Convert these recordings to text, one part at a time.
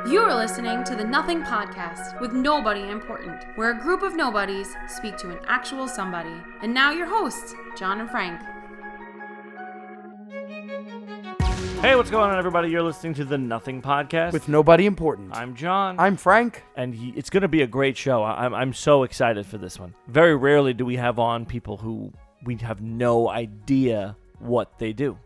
You're listening to the Nothing Podcast with Nobody Important, where a group of nobodies speak to an actual somebody. And now your hosts, John and Frank. Hey, what's going on, everybody? You're listening to the Nothing Podcast with Nobody Important. I'm John. I'm Frank. And it's going to be a great show. I'm so excited for this one. Very rarely do we have on people who we have no idea what they do.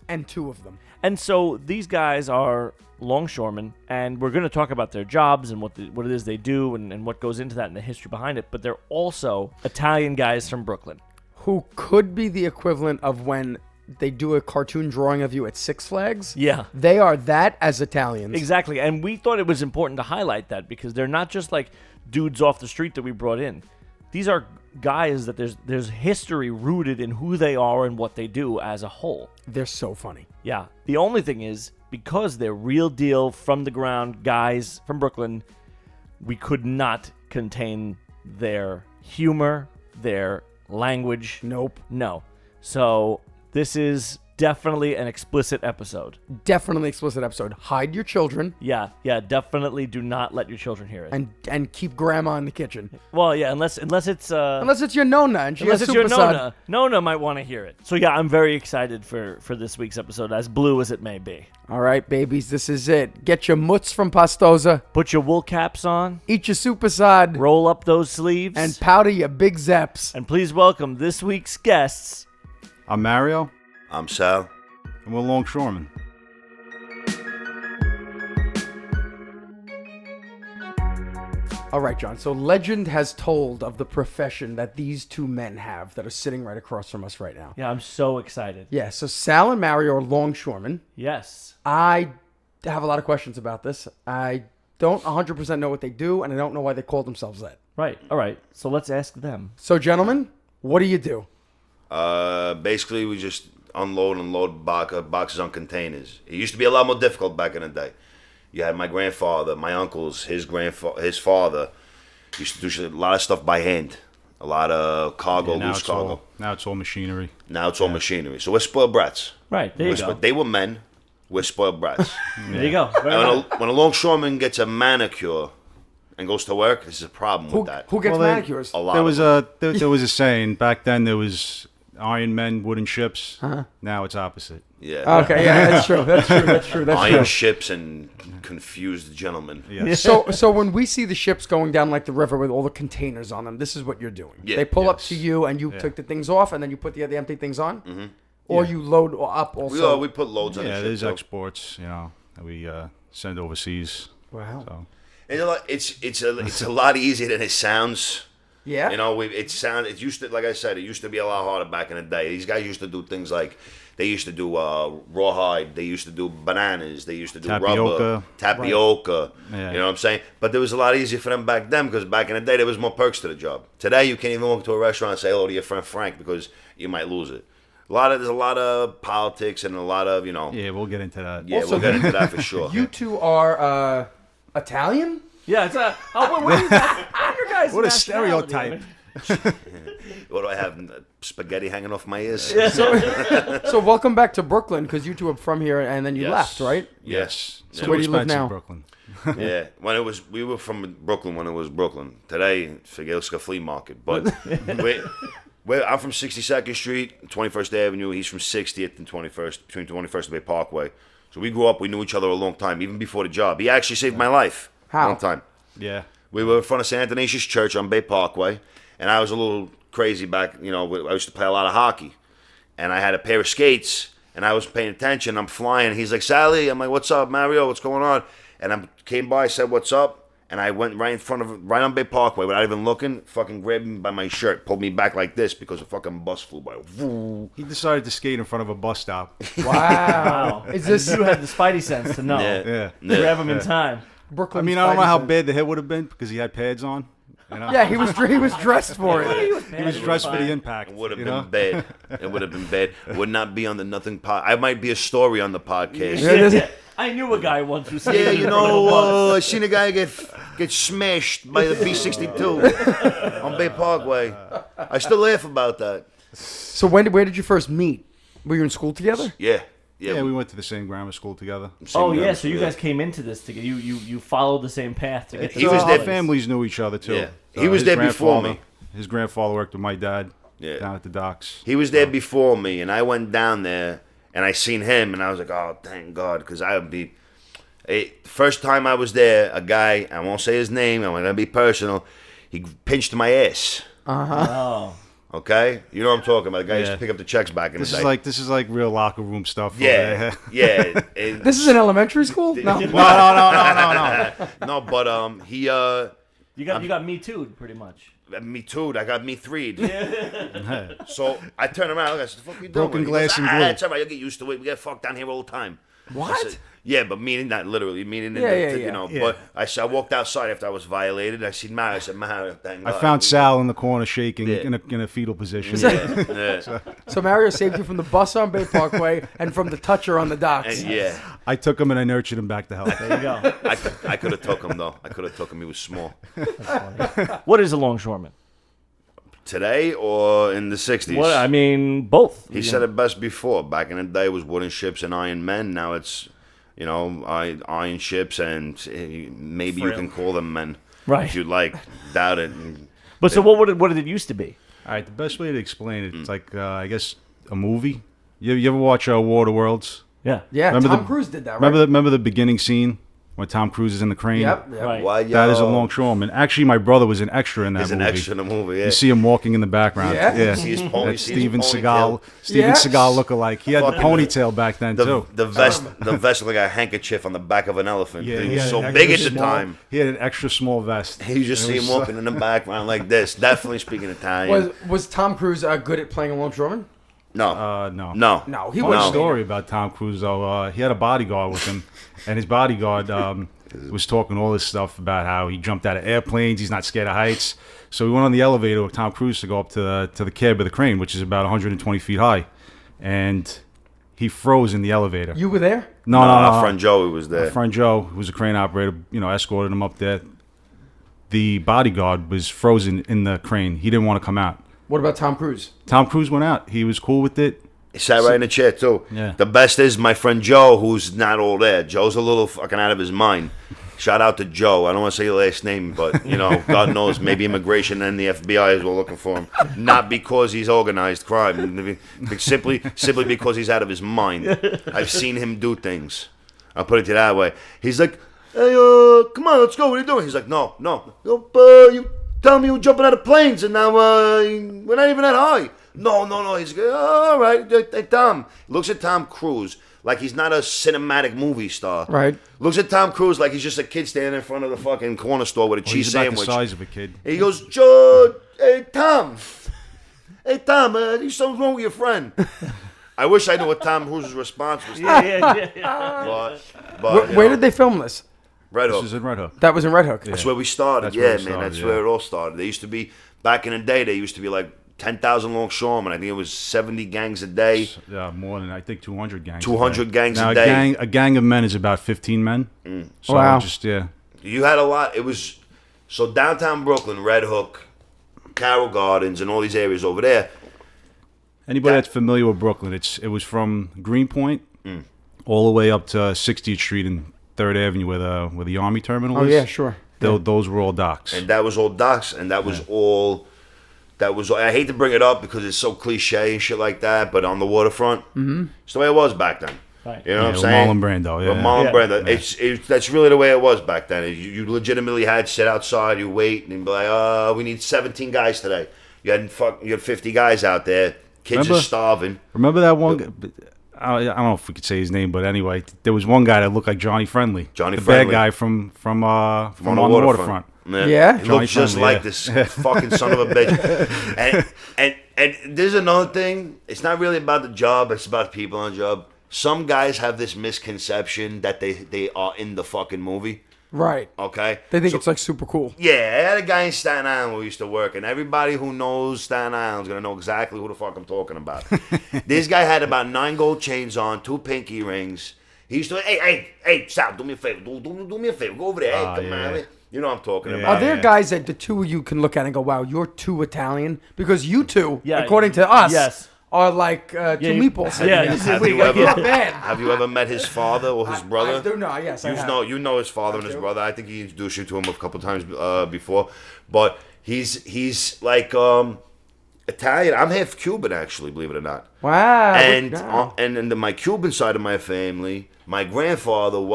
And two of them. And so these guys are longshoremen, and we're going to talk about their jobs and what it is they do and what goes into that and the history behind it. But they're also Italian guys from Brooklyn. Who could be the equivalent of when they do a cartoon drawing of you at Six Flags? Yeah. They are that as Italians. Exactly. And we thought it was important to highlight that because they're not just like dudes off the street that we brought in. These are guys that there's history rooted in who they are and what they do as a whole. They're so funny. Yeah. The only thing is, because they're real deal from the ground guys from Brooklyn, we could not contain their humor, their language. Nope. No. So this is definitely an explicit episode. Definitely explicit episode. Hide your children. Yeah, definitely do not let your children hear it. And keep grandma in the kitchen. Well, yeah, unless it's unless it's your Nona and she has it's your Super Nona. Nona might want to hear it. So yeah, I'm very excited for this week's episode, as blue as it may be. All right, babies, this is it. Get your mutts from Pastosa. Put your wool caps on. Eat your supersod. Roll up those sleeves. And powder your big zeps. And please welcome this week's guests. I'm Mario. I'm Sal. And we're Longshoremen. All right, John. So legend has told of the profession that these two men have that are sitting right across from us right now. Yeah, I'm so excited. Yeah, so Sal and Mario are longshoremen. Yes. I have a lot of questions about this. I don't 100% know what they do, and I don't know why they call themselves that. Right. All right. So let's ask them. So, gentlemen, what do you do? Basically, we just unload and load boxes on containers. It used to be a lot more difficult back in the day. You had my grandfather, my uncles, his father used to do a lot of stuff by hand. A lot of cargo, loose cargo. Now it's all machinery. Now it's all machinery. So we're spoiled brats. Right, there you go. They were men. We're spoiled brats. There you go. When a longshoreman gets a manicure and goes to work, there's a problem with that. Who gets manicures? A lot. There was a saying back then. There was Iron Men, wooden ships. Uh-huh. Now it's opposite. Yeah. Okay, yeah, that's true. That's true. Iron ships and confused gentlemen. Yeah. So when we see the ships going down like the river with all the containers on them, this is what you're doing. Yeah. They pull up to you and you took the things off and then you put the empty things on? Mm-hmm. Or you load up also? We put loads on the ship. Yeah, there's exports, that we send overseas. Wow. So. It's a lot easier than it sounds. Yeah. It used to, like I said, it used to be a lot harder back in the day. These guys used to do things like, they used to do rawhide, they used to do bananas, they used to do rubber, tapioca, Yeah. You know what I'm saying? But it was a lot easier for them back then because back in the day there was more perks to the job. Today you can't even walk to a restaurant and say hello to your friend Frank because you might lose it. There's a lot of politics and a lot of, Yeah, we'll get into that. Yeah, Also, we'll get into that for sure. You two are Italian? Yeah, it's what is that? Your guys' What a nationality, stereotype. What do I have? Spaghetti hanging off my ears? Yeah, So welcome back to Brooklyn because you two are from here and then you Yes. left, right? Yes. So where do you live now? Brooklyn. Yeah, we were from Brooklyn when it was Brooklyn. Today, Figelska Flea Market. But I'm from 62nd Street, 21st Avenue. He's from 60th and 21st, between 21st and Bay Parkway. So we grew up. We knew each other a long time, even before the job. He actually saved my life. How? Long time. Yeah. We were in front of St. Athanasius Church on Bay Parkway, and I was a little crazy back. I used to play a lot of hockey, and I had a pair of skates, and I was paying attention. I'm flying. He's like, Sally. I'm like, what's up, Mario? What's going on? And I came by, said, what's up? And I went right on Bay Parkway without even looking, fucking grabbed me by my shirt, pulled me back like this because a fucking bus flew by. He decided to skate in front of a bus stop. Wow. Is this You had the spidey sense to know. Yeah. Grab him in time. Brooklyn? I don't know how bad the hit would have been because he had pads on. Yeah, he was dressed for it. He was dressed for the impact. It would have been bad. It would have been bad. Would not be on the Nothing pod. I might be a story on the podcast. Yeah. I knew a guy once who said, I seen a guy get smashed by the B-62 on Bay Parkway. I still laugh about that. So where did you first meet? Were you in school together? Yeah. Yeah, we went to the same grammar school together. Oh yeah, so you guys came into this together. You followed the same path to get. Their families knew each other too. Yeah. He was there before me. His grandfather worked with my dad down at the docks. He was there before me, and I went down there and I seen him, and I was like, oh, thank God, because I would be. First time I was there, a guy, I won't say his name, I'm gonna be personal. He pinched my ass. Oh. Okay, you know what I'm talking about. The guy used to pick up the checks back in the day. This is like real locker room stuff. Yeah. This is an elementary school? No. No. No, but he You got me too, pretty much. Me too. I got me threed. So I turn around. I said, "The fuck you doing?" Broken glass and glue. It's all right. You'll get used to it. We get fucked down here all the time. What? Said, yeah, but meaning not literally, meaning you know. Yeah. But I walked outside after I was violated. I seen Mara. I said, "Mara, thank God." I found Sal in the corner shaking in a fetal position. So Mario saved you from the bus on Bay Parkway and from the toucher on the docks. And I took him and I nurtured him back to health. There you go. I could have took him though. I could have took him. He was small. What is a longshoreman? Today or in the 60s? What I mean, both. He said it best before. Back in the day, it was wooden ships and iron men. Now it's, iron ships and maybe you can call them men, right? If you'd like. Doubt it. But so what did it used to be? All right, the best way to explain it, it's like I guess a movie. You ever watch War of the Worlds? Yeah. Yeah. Tom Cruise did that. Right? Remember the beginning scene when Tom Cruise is in the crane? Yep. Right. Why, that is a longshoreman. Actually, my brother was an extra in that movie. He's an extra in the movie. Yeah. You see him walking in the background. Yeah. You see his pony, That's Steven Seagal. Steven Yeah. Seagal lookalike. He had the ponytail back then too. The vest looked like a handkerchief on the back of an elephant. Yeah, he he was had so an big at extra the small- time. He had an extra small vest. You just see him walking in the background like this. Definitely speaking Italian. Was Tom Cruise good at playing a longshoreman? No. No. No, he Funny wasn't. story about Tom Cruise though. He had a bodyguard with him, and his bodyguard was talking all this stuff about how he jumped out of airplanes. He's not scared of heights. So we went on the elevator with Tom Cruise to go up to the cab of the crane, which is about 120 feet high, and he froze in the elevator. You were there? No. Our friend Joey was there. My friend Joe, who was a crane operator, escorted him up there. The bodyguard was frozen in the crane. He didn't want to come out. What about Tom Cruise? Tom Cruise went out. He was cool with it. He sat right in the chair too. Yeah. The best is my friend Joe, who's not all there. Joe's a little fucking out of his mind. Shout out to Joe. I don't want to say your last name, but God knows, maybe immigration and the FBI is well looking for him. Not because he's organized crime, simply because he's out of his mind. I've seen him do things. I'll put it to you that way. He's like, "Hey, come on, let's go. What are you doing?" He's like, "No. You tell me you're jumping out of planes, and now we're not even that high." No. He's like, "All right, hey, Tom." Looks at Tom Cruise like he's not a cinematic movie star. Right. Looks at Tom Cruise like he's just a kid standing in front of the fucking corner store with a cheese He's about sandwich. the size of a kid. He goes, "Joe, hey, Tom. There's something wrong with your friend." I wish I knew what Tom Cruise's response was. Yeah. But Where did they film this? Red This Hook. is in Red Hook. That was in Red Hook. That's where we started. That's where Yeah, we man. started, That's yeah. where it all started. There used to be, back in the day, there used to be like 10,000 longshoremen. I think it was 70 gangs a day. Yeah, more than I think 200 gangs. 200 gangs now, a day. A gang of men is about 15 men. So Wow. You had a lot. It was, so downtown Brooklyn, Red Hook, Carroll Gardens, and all these areas over there. Anybody that's familiar with Brooklyn, it was from Greenpoint all the way up to 60th Street and 3rd Avenue where the Army terminal Oh is. yeah, sure. Those were all docks. And that was all docks, and that was all. I hate to bring it up because it's so cliche and shit like that, but on the waterfront, it's the way it was back then. Right. You know what I'm with saying? Marlon Brando, yeah. With Marlon Yeah. Brando. That's really the way it was back then. You legitimately had to sit outside, you wait, and be like, we need 17 guys today. You had 50 guys out there. Kids are starving. Remember that one? I don't know if we could say his name, but anyway, there was one guy that looked like Johnny Friendly. Johnny the Friendly. bad guy from on the waterfront. Yeah? He Johnny looks just Friendly, like this fucking son of a bitch. And there's another thing. It's not really about the job. It's about the people on the job. Some guys have this misconception that they are in the fucking movie. Right. Okay? They think it's like super cool. Yeah, I had a guy in Staten Island who used to work, and everybody who knows Staten Island is going to know exactly who the fuck I'm talking about. This guy had about 9 gold chains on, 2 pinky rings. He used to, hey, Sal, do me a favor. Do me a favor. Go over there. Hey, come on. You know what I'm talking about. Are there guys that the two of you can look at and go, wow, you're too Italian? Because you two, Yeah, according to us, yes. are like two meatballs. Yeah, Have we you got- ever, bad. have you ever met his father or his brother? I do know. Yes, I have. You know his father and his do. brother. I think he introduced you to him a couple times before, but he's like Italian. I'm half Cuban, actually, believe it or not. Wow. And wow. and my Cuban side of my family, my grandfather he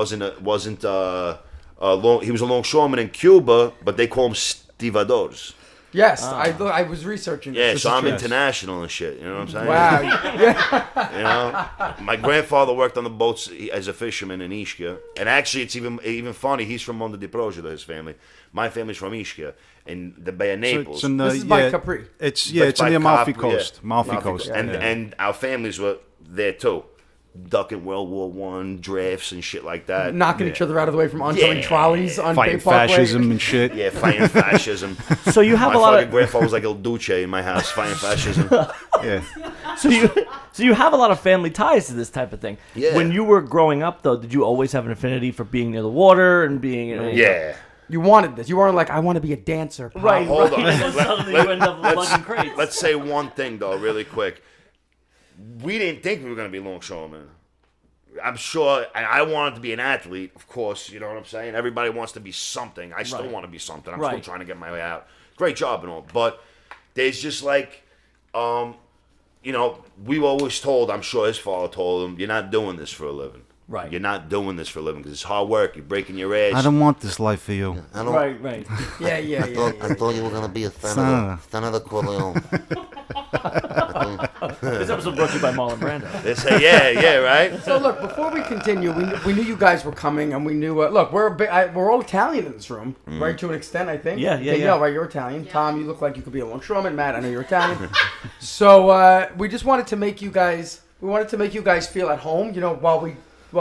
was a longshoreman in Cuba, but they call him stevedores. Yes, I was researching this. Yeah, This so is I'm true. international and shit. You know what I'm saying? Wow. Yeah. You know, my grandfather worked on the boats as a fisherman in Ischia, and actually, it's even funny. He's from Monte di Procida, his family. My family's from Ischia in the Bay of Naples. It's in the, This is by Capri. It's But it's in by the Amalfi Capri, Coast. yeah. Amalfi Coast. and yeah. and our families were there too, ducking World War One drafts and shit like that. Knocking each other out of the way from oncoming Yeah. trolleys on Fighting Bay Parkway. fascism and shit. Yeah, fighting fascism. So you have My a lot fucking of grandfather was like El Duce in my house, fighting fascism. Yeah. so you have a lot of family ties to this type of thing. Yeah. When you were growing up, though, did you always have an affinity for being near the water and being Yeah. You wanted this. You weren't like, I want to be a dancer. Pop. Right, Hold right. on. And then suddenly you end up let's- lugging crates. Let's say one thing though, really quick. We didn't think we were gonna be longshoremen. I'm sure, and I wanted to be an athlete, of course. You know what I'm saying? Everybody wants to be something. I still Right. want to be something. I'm Right. still trying to get my way out. Great job and all, but there's just like, you know, we were always told. I'm sure his father told him, "You're not doing this for a living. Right. You're not doing this for a living because it's hard work. You're breaking your ass." I don't want this life for you. I don't. Right, right. Yeah, yeah, yeah. I thought you were gonna be a Senator Corleone. This episode brought to you by Marlon Brando. They say, yeah, right. So look, before we continue, we knew you guys were coming, and we knew. Look, we're all Italian in this room, right? To an extent, I think. Yeah, yeah, Danielle, yeah. right? You're Italian. Tom, you look like you could be a longshoreman. Matt, I know you're Italian. So we just wanted to make you guys. We wanted to make you guys feel at home. You know, while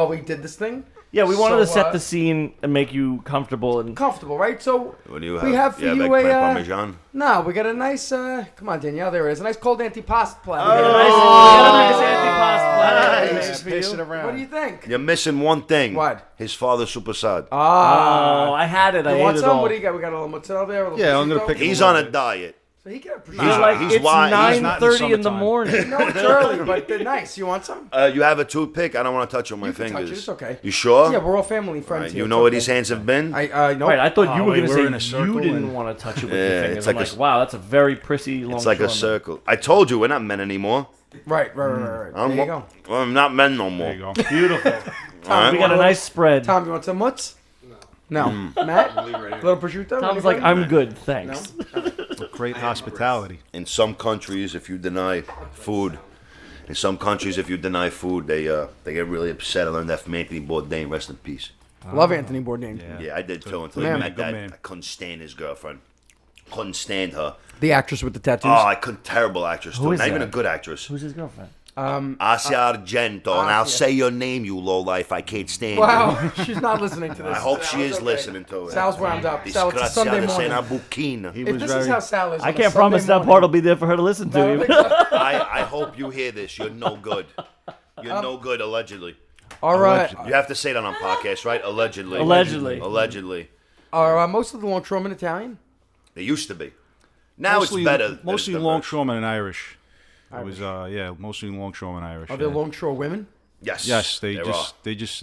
we did this thing. Yeah, we wanted to So, set the scene and make you comfortable and Comfortable, right? So What do you have? we have for yeah, you like a. Parmesan. No, we got a nice. Come on, Danielle. There it is. A nice cold antipasto platter. Pass it around. What do you think? You're missing one thing. What? His father's super sad. Ah. Oh, I had it. I you ate want it some? all. What do you got? We got a little mozzarella there. A little Yeah, I'm gonna prosciutto. pick it He's on a diet. So he can appreciate He's it. like, he's it's wide- he's not in 9:30 in the summertime. morning. No, it's early, but they're nice. You want some? You have a toothpick? I don't want to touch it with my You can touch fingers. it, it's okay. You sure? Yeah, we're all family friends Right, here. you it's know what okay. these hands have been? I know. Right, I thought you were wait, going to we're say in a circle you didn't and- want to touch it with Yeah, your fingers. it's I'm like like, a- wow, that's a very prissy long It's like a circle. I told you we're not men anymore. Right. There you go. Well, I'm not men no more. There you go. Beautiful. All We right? got a nice spread. Tom, you want some mutz? No. Matt? Little prosciutto? Tom's like, Anything? I'm good, thanks. Great hospitality. In some countries, if you deny food, they get really upset. I learned that from Anthony Bourdain. Rest in peace. Love Anthony Bourdain. Yeah, I did too. Until man. he met Good that, man. I couldn't stand his girlfriend. Couldn't stand her. The actress with the tattoos. Oh, I couldn't. Terrible actress too. is Not even that? a good actress. Who's his girlfriend? Asia Argento, and I'll say your name, you lowlife. I can't stand you. Wow. She's not listening to this. I hope she is Okay. listening to it. Sal's wound up. Sal, it's a Sunday Disgraziata sei morning. una buchina. He If was this very. is how Sal is on I a can't Sunday promise that morning- part will be there for her to listen I don't to. think so. I hope you hear this. You're no good. You're no good, allegedly. All right. You have to say that on podcast, right? Allegedly. Allegedly. Allegedly. Are most of the longshoremen Italian? They used to be. Now mostly, it's better. Mostly It's longshoremen and Irish. It was mostly longshoremen Irish. Are there yeah. longshore women? Yes. Yes, they there just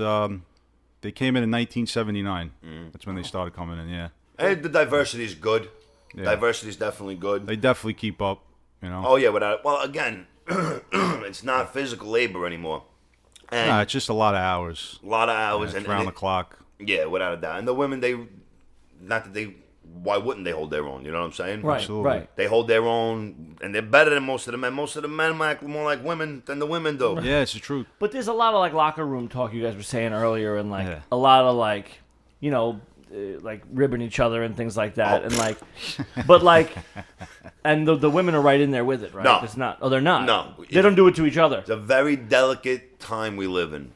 they came in 1979. That's when they started coming in. Yeah, are. And the diversity is good. Yeah. Diversity is definitely good. they definitely keep up. You know. Oh, yeah. Well, again, it's not physical labor anymore. And Nah, it's just a lot of hours. a lot of hours. It's and round the clock. Yeah, without a doubt. And the women, why wouldn't they hold their own? You know what I'm saying? Right, Absolutely. right. They hold their own, and they're better than most of the men. Most of the men act more like women than the women do. Yeah, it's the truth. But there's a lot of like locker room talk you guys were saying earlier, and like Yeah. a lot of like, you know, like ribbing each other and things like that, and like, but like, and the women are right in there with it, right? No. It's not. Oh, they're not. No. They don't do it to each other. It's a very delicate time we live in,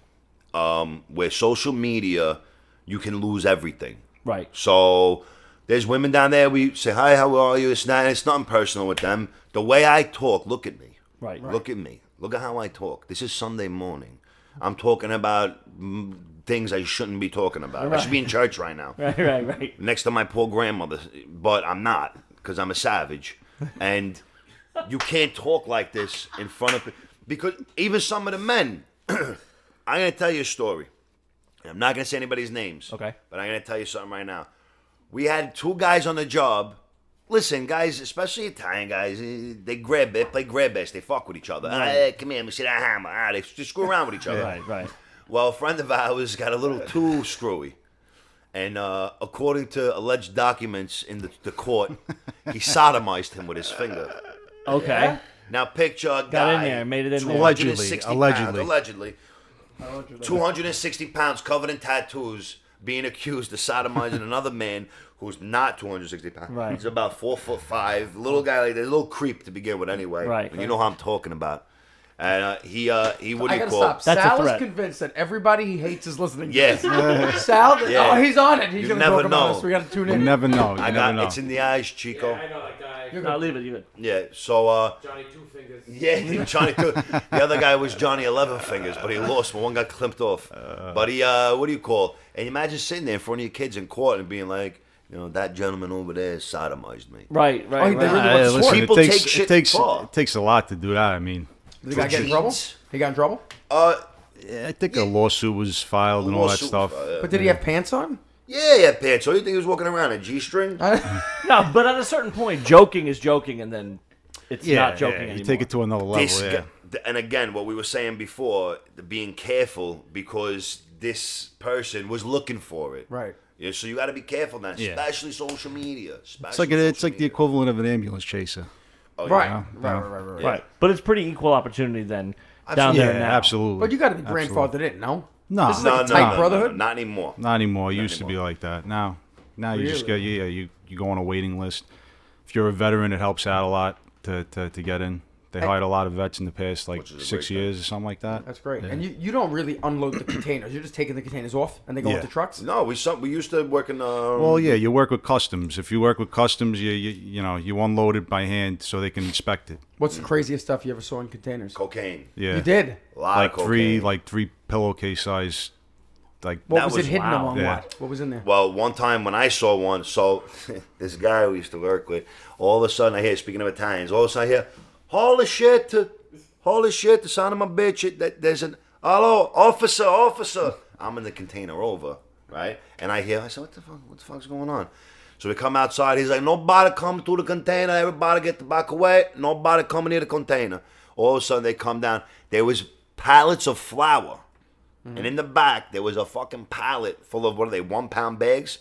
where social media, you can lose everything. Right. So there's women down there. We say hi, how are you? It's nothing personal with them. The way I talk, look at me. Right. Look at me. Look at how I talk. This is Sunday morning. I'm talking about things I shouldn't be talking about. I should be in church right now, Right. next to my poor grandmother, but I'm not because I'm a savage. And You can't talk like this in front of because even some of the men. I'm gonna tell you a story. I'm not gonna say anybody's names. Okay. But I'm gonna tell you something right now. We had 2 guys on the job. Listen, guys, especially Italian guys, they play grab ass. They fuck with each other. Hey, come here, let me see that hammer. They just screw around with each other. Right. Well, a friend of ours got a little too screwy. And according to alleged documents in the court, he sodomized him with his finger. Okay. Now picture a guy. Got in there, made it in there. 260 Allegedly. pounds, allegedly. 260 pounds, covered in tattoos, being accused of sodomizing another man who's not 260 pounds. Right. He's about 4'5", little guy like that, a little creep to begin with anyway. Right. And you know who I'm talking about. And he I wouldn't gotta call. stop. That's a Sal is threat. convinced that everybody he hates is listening. To Yeah. this. Sal, Yeah. oh, he's on it. He's You gonna never talk about know. us. We gotta tune You in. never know. You I never got know. it's in the eyes, Chico. I know that guy. No, leave it. You good. Yeah. So Johnny Two Fingers. yeah, Johnny. The other guy was Johnny 11 Fingers, but he lost. One got clipped off. But he, what do you call? And you imagine sitting there in front of your kids in court and being like, you know, that gentleman over there sodomized me. Right. Oh, they really want Hey, to listen, swear. People it takes, take shit it takes far. it takes a lot to do that. I mean, Did the guy get in trouble? Jeans. He got in trouble? I think a lawsuit was filed and all that Lawsuit, stuff. But did he have pants on? Yeah, pants. So you think he was walking around in a G-string? No, but at a certain point, joking is joking, and then it's not joking anymore. You take it to another level. This Yeah. and again, what we were saying before, being careful because this person was looking for it. Right. Yeah, so you got to be careful now, Yeah. especially social media. It's like the equivalent of an ambulance chaser. Oh, Right. yeah. Right. Right. But it's pretty equal opportunity then down Yeah, there now. absolutely. But you got to be Absolutely. grandfathered in, no? No, This is like a tight brotherhood? not anymore. not anymore. It used to be like that. Now you just go. Really? Yeah, you go on a waiting list. If you're a veteran, it helps out a lot to get in. They hired a lot of vets in the past, like Which is a 6 great years or something like that. That's great. Yeah. And you don't really unload the containers. You're just taking the containers off and they go Yeah. into trucks? No, we used to work in. Well, yeah, you work with customs. If you work with customs, you unload it by hand so they can inspect it. What's the craziest stuff you ever saw in containers? cocaine. Yeah, You did? A lot like of cocaine. three pillowcase size. Like What That was was it hidden wow. among Yeah. what? What was in there? Well, one time when I saw one, so this guy we used to work with, all of a sudden I hear, speaking of Italians, all of a sudden I hear, holy shit, the son of a bitch, there's an, hello, officer. I'm in the container over, right? And I said, what the fuck's going on? So we come outside, he's like, nobody come to the container, everybody get the back away, nobody come near the container. All of a sudden they come down, there was pallets of flour. And in the back, there was a fucking pallet full of, 1 pound bags,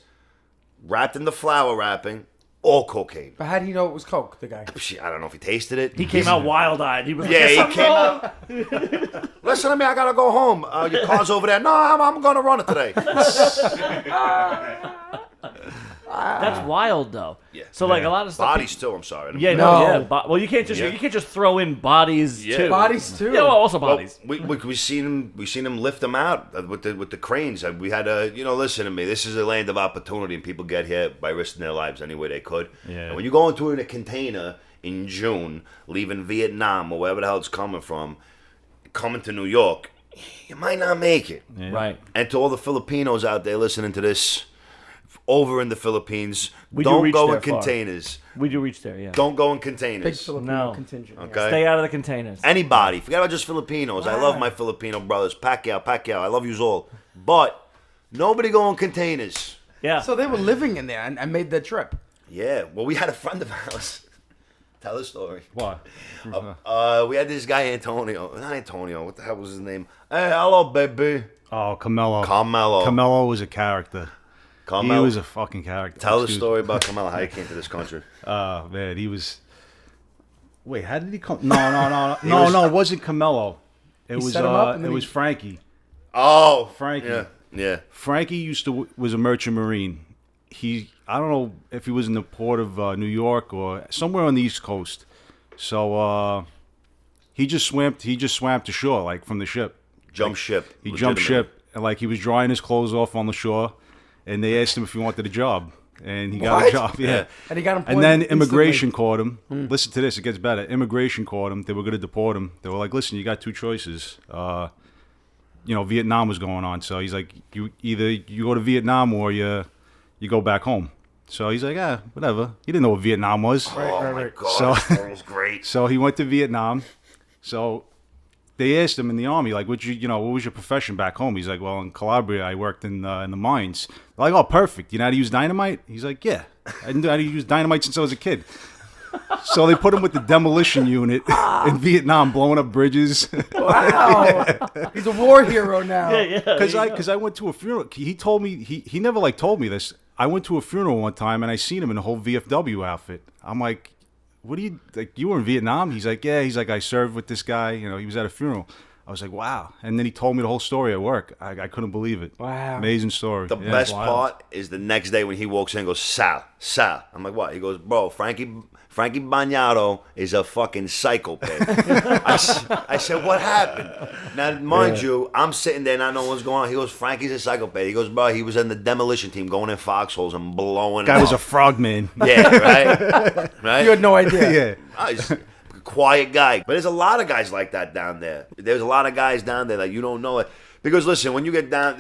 wrapped in the flour wrapping, all cocaine. But how do you know it was Coke, the guy? I don't know if he tasted it. He came out wild-eyed. He was like, Yeah, he "Yes, came I'm out. Listen to me, I gotta go home. Your car's over there. No, I'm gonna run it today. That's wild, though. Yeah. So, like, a lot of stuff... Bodies too. I'm sorry. Yeah, No. well, you can't just throw in bodies, Yeah. too. Bodies, too? Yeah, well, also Well, bodies. we seen him lift them out with the cranes. We had listen to me. This is a land of opportunity, and people get here by risking their lives any way they could. Yeah. And when you go into a container in June, leaving Vietnam or wherever the hell it's coming from, coming to New York, you might not make it. Yeah. Right. And to all the Filipinos out there listening to this, over in the Philippines, We do don't reach go there in far. containers. We do reach there, yeah. Don't go in Big containers. Filipino No. contingent. yeah. Okay. Stay out of the containers. Anybody. Forget about just Filipinos. I love my Filipino brothers. Pacquiao. I love yous all. But nobody go in containers. Yeah. So they were living in there and made that trip. Yeah. Well, we had a friend of ours. Tell the story. What? We had this guy Antonio. Not Antonio. What the hell was his name? Hey, hello, baby. Oh, Carmelo. Carmelo. Carmelo was a character. Carmelo. He was a fucking character. Tell the Excuse story about Carmelo, how he came to this country. Man, he was. Wait, how did he come? No, it wasn't Carmelo. It was set him up and it then was he- Frankie. Oh. Frankie. Yeah. Frankie was a merchant marine. I don't know if he was in the port of New York or somewhere on the East Coast. So he just swam to shore, like from the ship. Jump ship. He jumped Legitimately. ship, and like he was drying his clothes off on the shore, and they asked him if he wanted a job, and he got What? a job. Yeah. And he got employed And then instantly. immigration caught him. Listen to this; it gets better. Immigration caught him. They were going to deport him. They were like, "Listen, you got two choices. Vietnam was going on, so he's like, you go to Vietnam or you go back home." So he's like, whatever. He didn't know what Vietnam was. Oh my god, So- this story was great. So he went to Vietnam. So they asked him in the army, like, what was your profession back home? He's like, well, in Calabria, I worked in the mines. They're like, oh, perfect. You know how to use dynamite? He's like, yeah. I didn't know how to use dynamite since I was a kid. So they put him with the demolition unit in Vietnam, blowing up bridges. Wow. He's a war hero now. Because I went to a funeral. He told me, he never like told me this. I went to a funeral one time and I seen him in a whole VFW outfit. I'm like, what do you, like, you were in Vietnam? He's like, yeah. He's like, I served with this guy. You know, he was at a funeral. I was like, wow. And then he told me the whole story at work. I couldn't believe it. Wow. Amazing story. The best part is the next day when he walks in and goes, Sal. I'm like, what? He goes, bro, Frankie Bagnato is a fucking psychopath. I said, what happened? Now, mind you, I'm sitting there not knowing what's going on. He goes, Frankie's a psychopath. He goes, bro, he was in the demolition team going in foxholes and blowing Guy them was a up. frogman. Yeah, right? Right? You had no idea. Yeah. Oh, he's a quiet guy. But there's a lot of guys like that down there. There's a lot of guys down there that you don't know it. Because listen, when you get down,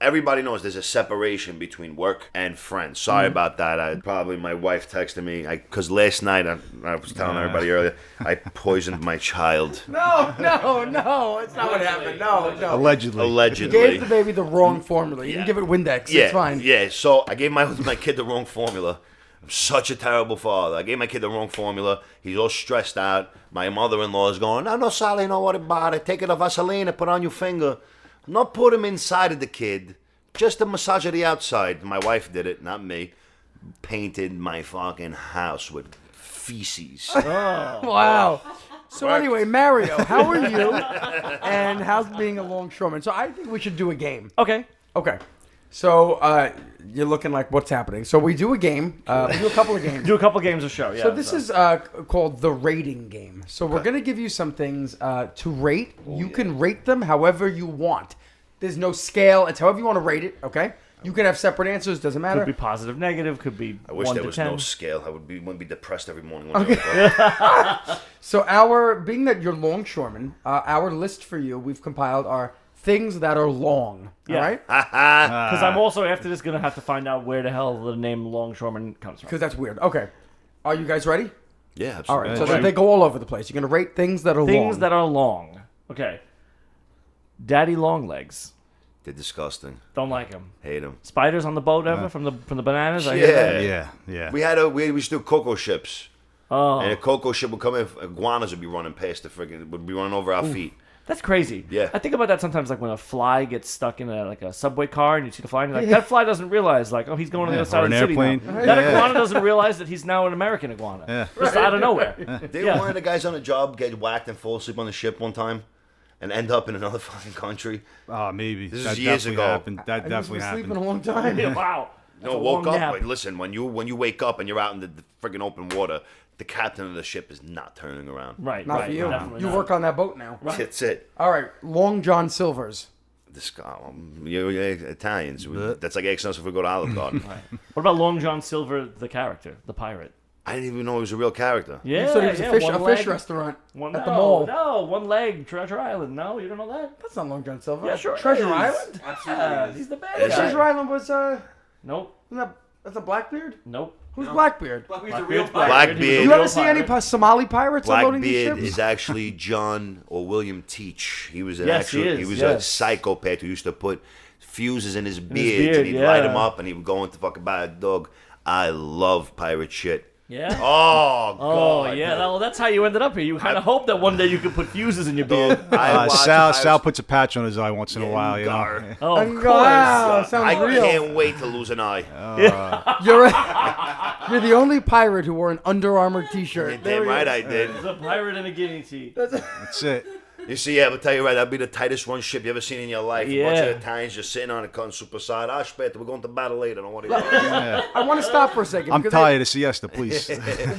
everybody knows there's a separation between work and friends. Sorry about that. Probably my wife texted me because last night I was telling everybody earlier I poisoned my child. No, it's not what happened. No. Allegedly. You gave the baby the wrong formula. You Yeah. didn't give it Windex. Yeah, It's fine. Yeah, so I gave my kid the wrong formula. I'm such a terrible father. I gave my kid the wrong formula. He's all stressed out. My mother-in-law is going, no, Sally, don't worry about it. Take it a Vaseline and put it on your finger. Not put him inside of the kid. Just a massage of the outside. My wife did it, not me. Painted my fucking house with feces. Wow. So anyway, Mario, how are you? And how's being a longshoreman? So I think we should do a game. Okay. Okay. So you're looking like what's happening. So we do a game. We do a couple of games. Do a couple games of show, yeah. So this is called the rating game. So we're going to give you some things to rate. You can rate them however you want. There's no scale. It's however you want to rate it, okay? You can have separate answers. Doesn't matter. Could be positive, negative, could be I wish 1 there to was 10. no scale. I wouldn't be depressed every morning when I wake up. So being that you're longshoremen, our list for you, we've compiled are things that are long, Yeah. all right? Because I'm also, after this, going to have to find out where the hell the name Longshoreman comes from. Because that's weird. Okay. Are you guys ready? Yeah, All absolutely. right. So they go all over the place. You're going to rate things that are long. Things that are long. Okay. Daddy Longlegs. They're disgusting. Don't like him. Hate them. Spiders on the boat ever from the bananas? I hear that. Yeah. Yeah. We used to do cocoa ships. Oh, And a cocoa ship would come in, iguanas would be running past would be running over our feet. that's crazy. Yeah. I think about that sometimes, like when a fly gets stuck in a subway car and you see the fly and you're like, that fly doesn't realize, like, oh, he's going to the other side or of the an city airplane. now. That iguana doesn't realize that he's now an American iguana. Yeah. Just out of nowhere. They Yeah. one of the guys on the job get whacked and fall asleep on the ship one time and end up in another fucking country. Maybe. This is That years definitely ago. happened. That I definitely was sleeping a happened. long time. Yeah, wow. That's a Woke long up. nap. But listen, when you wake up and you're out in the friggin' open water, the captain of the ship is not turning around. Right, Not right. for you. Definitely You not. work on that boat now. That's it. All right. Long John Silver's. This guy, you're Italians. That's like asking us if we go to Olive Garden. What about Long John Silver, the character, the pirate? I didn't even know he was a real character. Yeah, So there's yeah, a fish one fish leg. restaurant One, at the mall. No, one leg, Treasure Island. No, you don't know that? That's not Long John Silver. Yeah, sure. it Treasure is. Island? Yeah, he's the bad Is guy. Treasure Island was Nope, that's a Blackbeard? nope. Who's Blackbeard? Blackbeard. Blackbeard. You ever see any Somali pirates unloading these Blackbeard ships? is actually John or William Teach. He was Yes, he is, a yes. psychopath who used to put fuses in his beard, beard, and he'd light yeah. him up and he would go into fucking buy a dog. I love pirate shit. Yeah. Oh Oh, God. yeah. Well, that's how you ended up here. You kind of hoped that one day you could put fuses in your beard. I watch Sal pirates- puts a patch on his eye once in a while, you know. Gar. Oh, of course. Wow, sounds I real. can't wait to lose an eye. You're the only pirate who wore an Under Armour t-shirt. Damn right I did. The pirate and a guinea tea. That's it. You see, yeah, I'll tell you right, that'd be the tightest run ship you ever seen in your life. A bunch Yeah. of Italians just sitting on a cutting super side. Aspetta, we're going to battle later. Don't worry about it. I want to stop for a second. I'm because tired of siesta, please.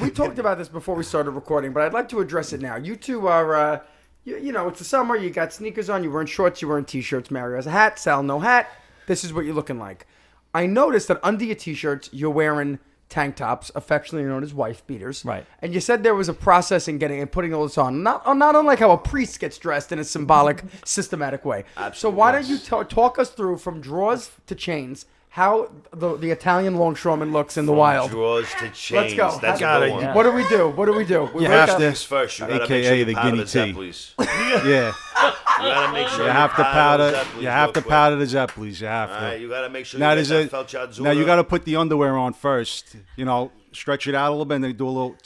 We talked about this before we started recording, but I'd like to address it now. You two are, you know, it's the summer. You got sneakers on. You're wearing shorts. You're wearing t-shirts. Mario has a hat. Sal, no hat. This is what you're looking like. I noticed that under your t-shirts, you're wearing tank tops, affectionately known as wife beaters. Right. And you said there was a process in getting and putting all this on. Not unlike how a priest gets dressed in a symbolic, systematic way. Absolutely. So why don't you talk us through from drawers to chains how the Italian longshoreman looks in the wild. Draws to chains. Let's go. That's Got a it. good one. Yeah. What do we do? What do we do? We You wake have up- to- Things first. You gotta AKA make sure you the powder guinea the tea. Zeppelis. Yeah. You gotta make sure You have to powder. the Zeppelis You have real to quick. powder the Zeppelis. You have All right, to. you gotta make sure Now, you does get it- that Felchazzura. Now you got to put the underwear on first. You know, stretch it out a little bit, and then do a little.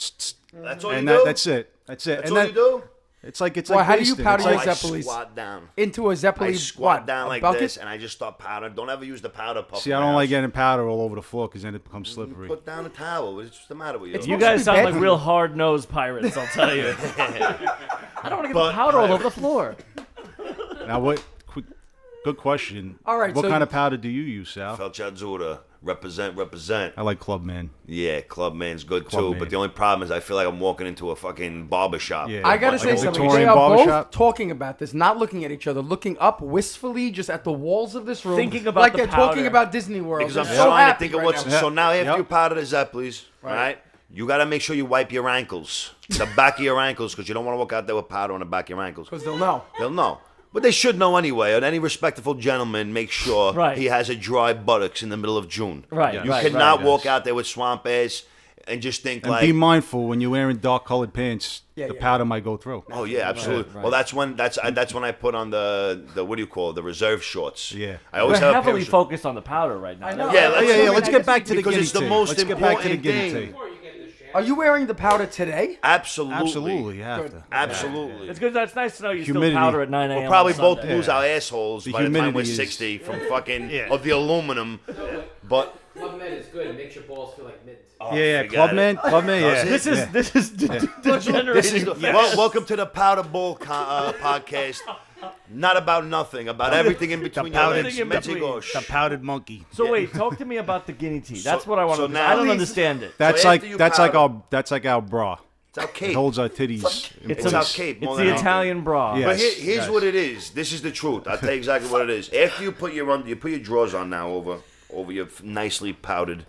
That's all And you do? that's it. That's it. That's and all then you do? it's like Well, how do you basting. powder It's your like- I Zeppelis? squat down. into a Zeppelin. I squat what, down a like bucket? this, and I just start powder. Don't ever use the powder puff. See, in I my don't like house. getting powder all over the floor because then it becomes slippery. Put down a towel. What's the matter with you? It's You supposed to guys be sound bad like for real you. hard-nosed pirates, I'll tell you. I don't want to get But- the powder all over the floor. Now, good question. All right, What so kind you- of powder do you use, Sal? Felchazzura. Represent. I like Clubman. Yeah, Clubman's good too. Clubman. But the only problem is I feel like I'm walking into a fucking barber shop. Yeah. I gotta Like say a something. Victorian They are both barbershop? talking about this, not looking at each other, looking up wistfully, just at the walls of this room, Thinking about like the they're talking powder. about Disney World. Because I'm They're so trying to happy think of right what's. now. So now after Yep. you powder the Zeppelis, right? You gotta make sure you wipe your ankles, the back of your ankles, because you don't want to walk out there with powder on the back of your ankles. Because they'll know. They'll know. But they should know anyway. And any respectful gentleman makes sure Right. he has a dry buttocks in the middle of June. Right, Yes. You right, cannot right. walk out there with swamp ass and just think And like, be mindful when you're wearing dark colored pants. Yeah, the yeah. powder might go through. oh yeah, absolutely. right. Well, that's when I put on the what do you call it, the reserve shorts. Yeah. I We're always have a pair heavily of focused on the powder right now. I know. Yeah, Oh, let's, yeah. Let's get back to the because guinea it's the tea. most Let's get back to the important guinea thing. tea. Are you wearing the powder today? Absolutely. You have Good. to. Absolutely. It's good. That's nice to know you Humidity. still powder at 9 a.m. We'll probably on both Sunday. lose our assholes The by the time we're humidity is- 60 from fucking of the aluminum. But Club Med is good. It makes your balls feel like mint. Yeah, forget Clubman. it. Clubman, yeah. This is This is welcome to the Powder Bowl podcast. Not about nothing, about everything in between your powdered- legs. everything in Metzigos. the powdered monkey. So wait, talk to me about the guinea tea. That's what I want so to. now- I don't understand it. That's So like after you that's like powder- our bra. It's our It cape. holds our titties. in It's place. our cape. more It's than the anything. Italian bra. Yeah. But Yes, here's yes. what it is. This is the truth. I'll tell you exactly what it is. After you put you put your drawers on now over your nicely powdered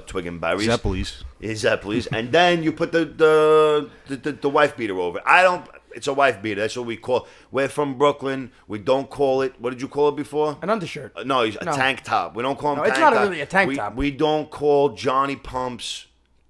twig and berries. Zeppelis. Zeppelis, and then you put the wife beater over. It's a wife beater. That's what we call. We're from Brooklyn. We don't call it. What did you call it before? An undershirt. No, a tank top. We don't call them. No, it's tank not top. really a tank top. We don't call Johnny Pumps.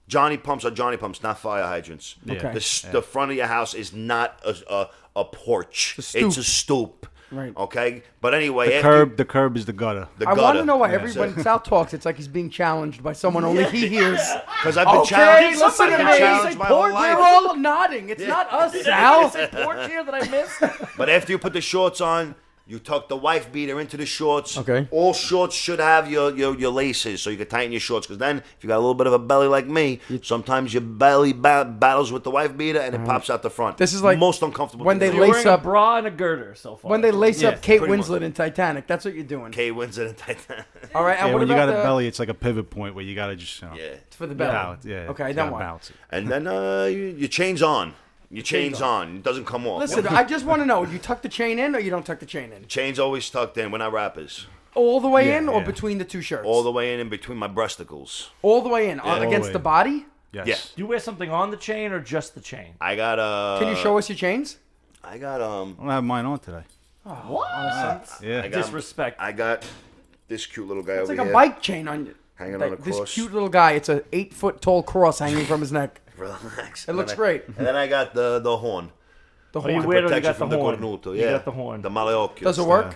Johnny Pumps are Johnny Pumps, not fire hydrants. Okay. The front of your house is not a porch. It's a stoop. Right. Okay. But anyway, The after curb. The curb is the gutter. the I want gutter. to know why when Sal talks, it's like he's being challenged by someone only he hears. Because I've been Okay, challenged. listen to I've been me. challenged my whole We're life. all nodding. It's not us, Sal. Porch here that I missed. But after you put the shorts on, you tuck the wife beater into the shorts. Okay. All shorts should have your laces so you can tighten your shorts. Because then, if you got a little bit of a belly like me, sometimes your belly battles with the wife beater and it pops out the front. This is like most uncomfortable. when thing they to You're do. lace wearing up- a bra and a girder so far. When they lace Yeah, up Kate pretty Winslet in Titanic, that's what you're doing. Kate Winslet and Titanic. All right, and Yeah, what when you about got a the belly, it's like a pivot point where you got to just Yeah. it's for the belly? balance. Yeah. Okay, you then gotta what? balance it. And then your chain's on. Your chain's on. It doesn't come off. Listen, I just want to know: you tuck the chain in, or you don't tuck the chain in? Chain's always tucked in. We're not rappers. All the way Yeah, in, or yeah. between the two shirts? All the way in between my breasticles. All the way in, All the against way the in. body. Yes. Yeah. Do you wear something on the chain or just the chain? I got Can you show us your chains? I got I don't have mine on today. What? Yeah. I got Disrespect. I got this cute little guy It's over like a here. bike chain on you. Hanging Like on a this cross. cute little guy. It's a 8-foot tall cross hanging from his neck. Relax. It looks great. And then I got the horn. The Oh, you horn. wear it or you Protection got the from the horn? cornuto. You Yeah. got the horn. The maleocchio. Does it work?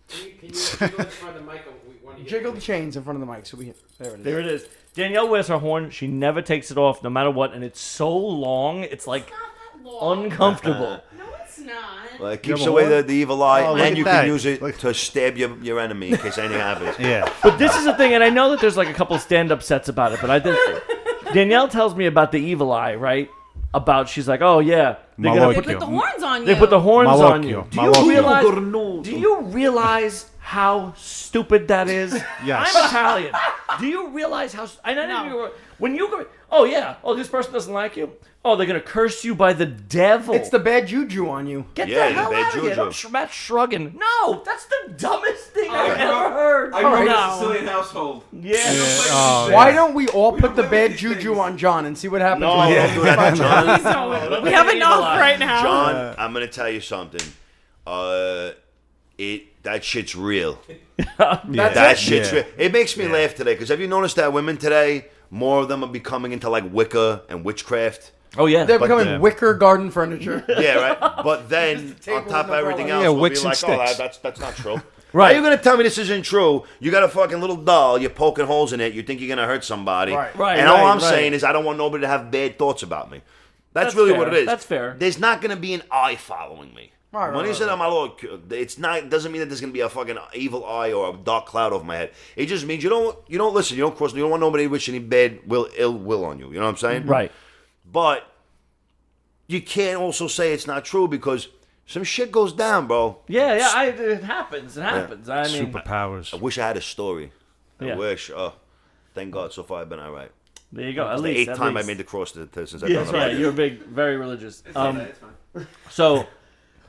Can you jiggle it in front of the mic? We want to hear Jiggle the chains in front of the mic so we. There it is. There it is. Danielle wears her horn. She never takes it off, no matter what, and it's so long. It's like uncomfortable. No, it's not. Well, it You keeps have a away horn? the evil eye, Oh, look and at you that. can use it Look. to stab your enemy in case anything happens. Yeah. But this is the thing, and I know that there's like a couple stand-up sets about it, but I did. Danielle tells me about the evil eye, right? About she's like, oh yeah, they're gonna They put, put the horns on you. they put the horns on you. Malocchio. Do you Malocchio. realize? Do you realize how stupid that is? Yes. I'm Italian. Do you realize how? I know when you go. Oh yeah. Oh, this person doesn't like you. Oh, they're gonna curse you by the devil. It's the bad juju on you. Get Yeah, the hell the bad out of here. juju. I'm Matt shrugging. No, that's the dumbest thing I've ever heard. I grew up in a No. Sicilian household. Yeah. Oh, Why don't we all put the bad juju on John and see what happens? No, when he don't do that, John. No, we have enough right now. John, I'm gonna tell you something. that shit's real. That's That it? shit's real. It makes me laugh today because have you noticed that women today, more of them are becoming into like Wicca and witchcraft? Oh yeah, They're but becoming wicker garden furniture. Yeah, right. But then Just a table on top of with no everything umbrella. else, Yeah, we'll be wicks and like, oh, sticks. that's not true. Right. Are you gonna tell me this isn't true? You got a fucking little doll. You're poking holes in it. You think you're gonna hurt somebody. Right. Right, And all right, I'm right. saying is, I don't want nobody to have bad thoughts about me. That's That's really fair. what it is. That's fair. There's not gonna be an eye following me. Right, when right, you right, said I'm a little, it's not. Doesn't mean that there's gonna be a fucking evil eye or a dark cloud over my head. It just means you don't listen. You don't cross. You don't want nobody to wish any ill will on you. You know what I'm saying? right. But you can't also say it's not true because some shit goes down, bro. Yeah. It happens. It happens. I mean, Superpowers. I wish I had a story. I Yeah. wish. Oh, thank God. So far, I've been all right. there you go. At It's least the eighth at time least. I made the cross since I've Yeah, done that's right. it. You're very religious. It's fine. So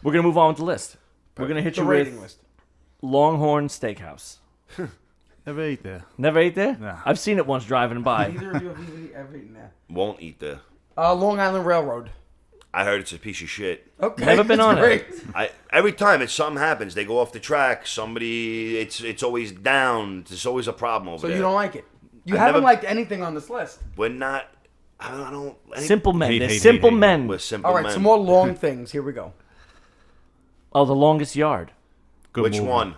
we're gonna move on with the list. We're gonna hit The you rating with list. Longhorn Steakhouse. Never ate there. Never ate there? No. I've seen it once driving by. Neither of you have ever eaten there. Won't eat there. Long Island Railroad. I heard it's a piece of shit. Okay. Never been that's on it. great. Every time it's something happens, they go off the track. Somebody, it's always down. There's always a problem over So there. you don't like it? You I've haven't never- liked anything on this list. We're not. I don't. Simple men. Hate, They're hate, simple hate, hate. men. We're simple All right, men. some more long things. Here we go. Oh, The Longest Yard. Good Which movie. one?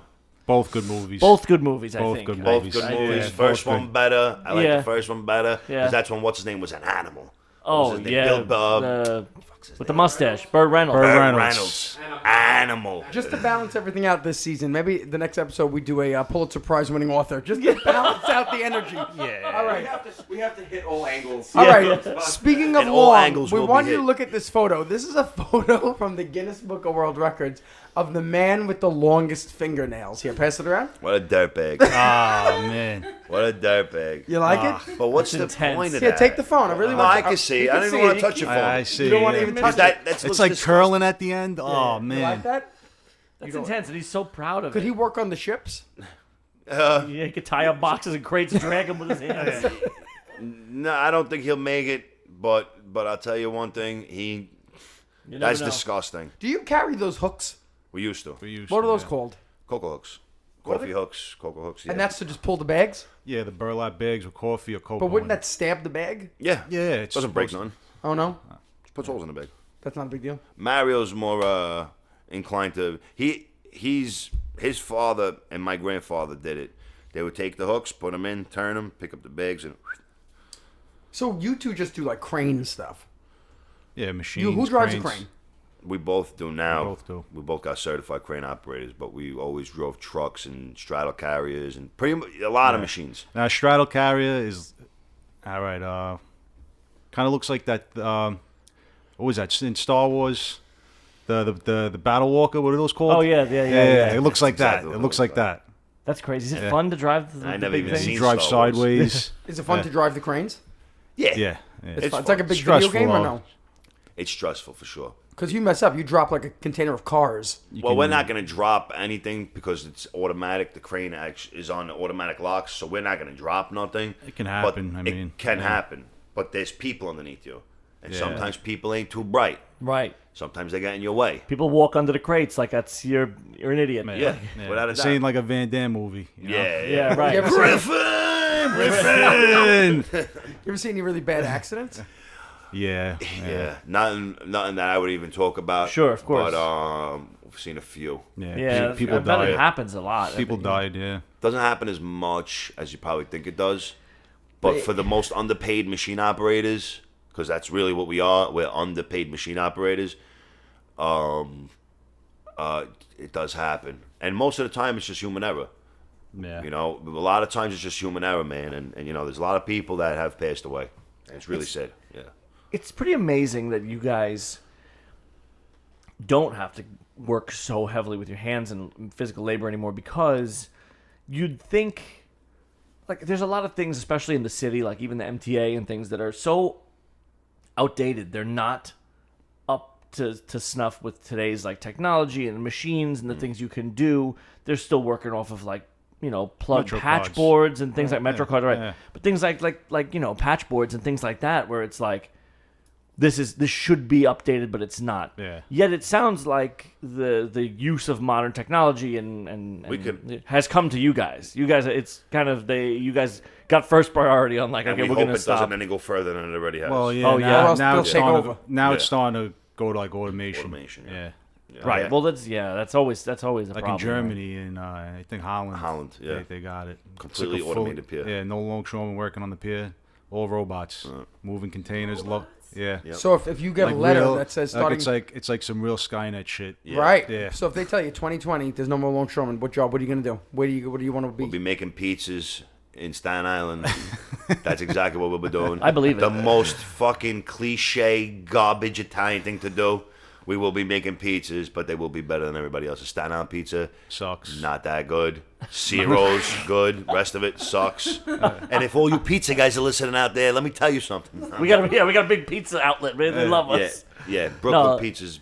Both good movies. Both good movies, I Both think. good Both movies. good I- movies. yeah, First both one good. better. I like Yeah. the first one better Yeah. because that's when what's his name was an animal. What Oh, was his name? yeah. Bill, With the mustache. Burt Reynolds. Burt Reynolds. Reynolds. Animal. Just to balance everything out this season, maybe the next episode we do a Pulitzer Prize winning author. Just to balance out the energy. Yeah. All right. We have to hit all angles. All right. Speaking of And all long, angles we will be want you to hit. look at this photo. This is a photo from the Guinness Book of World Records of the man with the longest fingernails. Here, pass it around. What a dirtbag. Oh man. What a dirtbag. You like it? But what's the intense. point of Here, that? take the phone. I really No, want I you- can see. you I don't even see want it. to touch your phone. I see. You don't want to yeah. even Because touch it. that's It's like curling at the end. Oh You man. like that? That's intense, and he's so proud of Could it. he work on the ships? Yeah, he could tie up boxes and crates and drag them with his hands. No, I don't think he'll make it. But I'll tell you one thing. You never That's know. disgusting. Do you carry those hooks? We used to. What are those called? Cocoa hooks. What are Coffee they? hooks. Cocoa hooks. Yeah. And that's to just pull the bags? Yeah, the burlap bags with coffee or cocoa. But wouldn't in it. that stab the bag? Yeah. Yeah, it Doesn't break none. Oh, no? Just puts holes in the bag. That's not a big deal. Mario's more inclined to. His father and my grandfather did it. They would take the hooks, put them in, turn them, pick up the bags, and So you two just do like crane stuff. Yeah, machines. Who drives a cranes. crane? we both do now. We both do. We both got certified crane operators, but we always drove trucks and straddle carriers and pretty much a lot of machines. Now, a straddle carrier is all right. Kind of looks like that. What was that in Star Wars? The Battle Walker. What are those called? Oh, yeah. It looks like exactly that. It what looks it like looks that. That's crazy. Is it Yeah. fun to drive the I never big even things? seen You drive Star Wars. sideways. Is it fun to drive the cranes? Yeah, Yeah. It's, It's fun. It's like a fun. big Stressful, video game or though. no? it's stressful for sure. Because you mess up, you drop like a container of cars. Well, we're not going to drop anything because it's automatic. The crane is on automatic locks, so we're not going to drop nothing. It can But happen, I it mean, can yeah. happen. But there's people underneath you, and Yeah. sometimes people ain't too bright. Right. Sometimes they get in your way. People walk under the crates like you're an idiot. Man. Yeah, Yeah. without a This doubt. ain't like a Van Damme movie. You know? Yeah, Yeah, right. You ever, Griffin! Griffin! you ever see any really bad accidents? yeah. Yeah, nothing that I would even talk about. Sure, of course. But we've seen a few. Yeah. Yeah, People I bet died. it happens a lot. People died. Yeah. Doesn't happen as much as you probably think it does. But for the most underpaid machine operators, because that's really what we are, we're underpaid machine operators. It does happen, and most of the time it's just human error. Yeah. You know, a lot of times it's just human error, man. And you know, there's a lot of people that have passed away. And it's really sad. Yeah. It's pretty amazing that you guys don't have to work so heavily with your hands and physical labor anymore, because you'd think, like, there's a lot of things, especially in the city, like even the MTA and things, that are so outdated. They're not up to snuff with today's like technology and machines and the things you can do. They're still working off of like, you know, plug Metro patch cards. boards and things like Metro yeah, cards, right? yeah. But things like you know, patch boards and things like that, where it's like, this should be updated, but it's not. Yeah. Yet it sounds like the use of modern technology and has come to you guys. You guys, it's kind of you guys got first priority on like, And okay, we we're hope gonna it doesn't stop. any go further than it already has. Well, yeah. Oh, yeah. Or else Now they'll it's take starting. over. Now Yeah. it's starting to go to like automation. Automation, Yeah. Right. Yeah. Well, that's always a Like problem. in Germany and I think Holland. Holland, yeah. They got it. Completely It's like a automated pier. Yeah, no longshoremen working on the pier. All robots. Moving containers. Yeah. Yep. So if you get Like a letter real- that says like starting it's like some real Skynet shit. right, Yeah. so if they tell you 2020, there's no more longshoremen, what are you gonna do? What do you want to be? We'll be making pizzas in Staten Island. That's exactly what we'll be doing. I believe it. The most fucking cliche, garbage Italian thing to do. We will be making pizzas, but they will be better than everybody else's. Staten Island pizza, Sucks. not that good. Ciro's good. Rest of it sucks. And if all you pizza guys are listening out there, let me tell you something. we got a big pizza outlet, man. They love us. Yeah. Brooklyn No. pizza's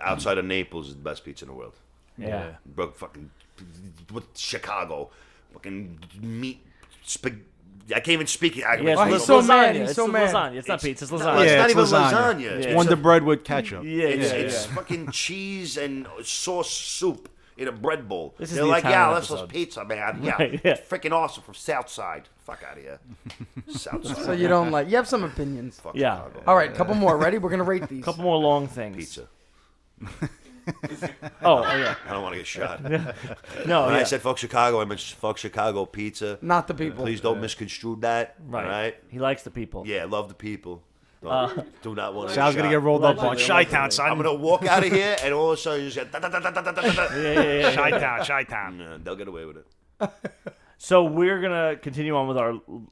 outside of Naples is the best pizza in the world. Yeah. Fucking what Chicago, fucking meat. I can't even speak it. Yeah, Oh, it's he's so lasagna. mad, he's It's so mad. lasagna. It's not pizza. It's No, lasagna. it's Yeah, not it's even lasagna. lasagna. Yeah. It's Wonder Bread with ketchup. Yeah, It's fucking cheese and sauce soup in a bread bowl. This is They're the like, Italian yeah, let's episode. pizza, man. Yeah, Right, yeah. It's freaking awesome from Southside. Fuck out of here. Southside. So you don't like? You have some opinions. Fuck Yeah. Chicago. All right, couple more. Ready? We're gonna rate these. Couple more long things. Pizza. Oh yeah. I don't want to get shot. No. When Yeah. I said fuck Chicago, I meant fuck Chicago pizza. Not the people. Please don't misconstrue that. Right. All right? He likes the people. Yeah, love the people. Do not want to Sal's gonna get rolled up on Chi-Town, son. I'm gonna walk out of here and all of a sudden you just get Yeah. Chi-Town, Chi-Town. Nah, they'll get away with it. So we're gonna continue on with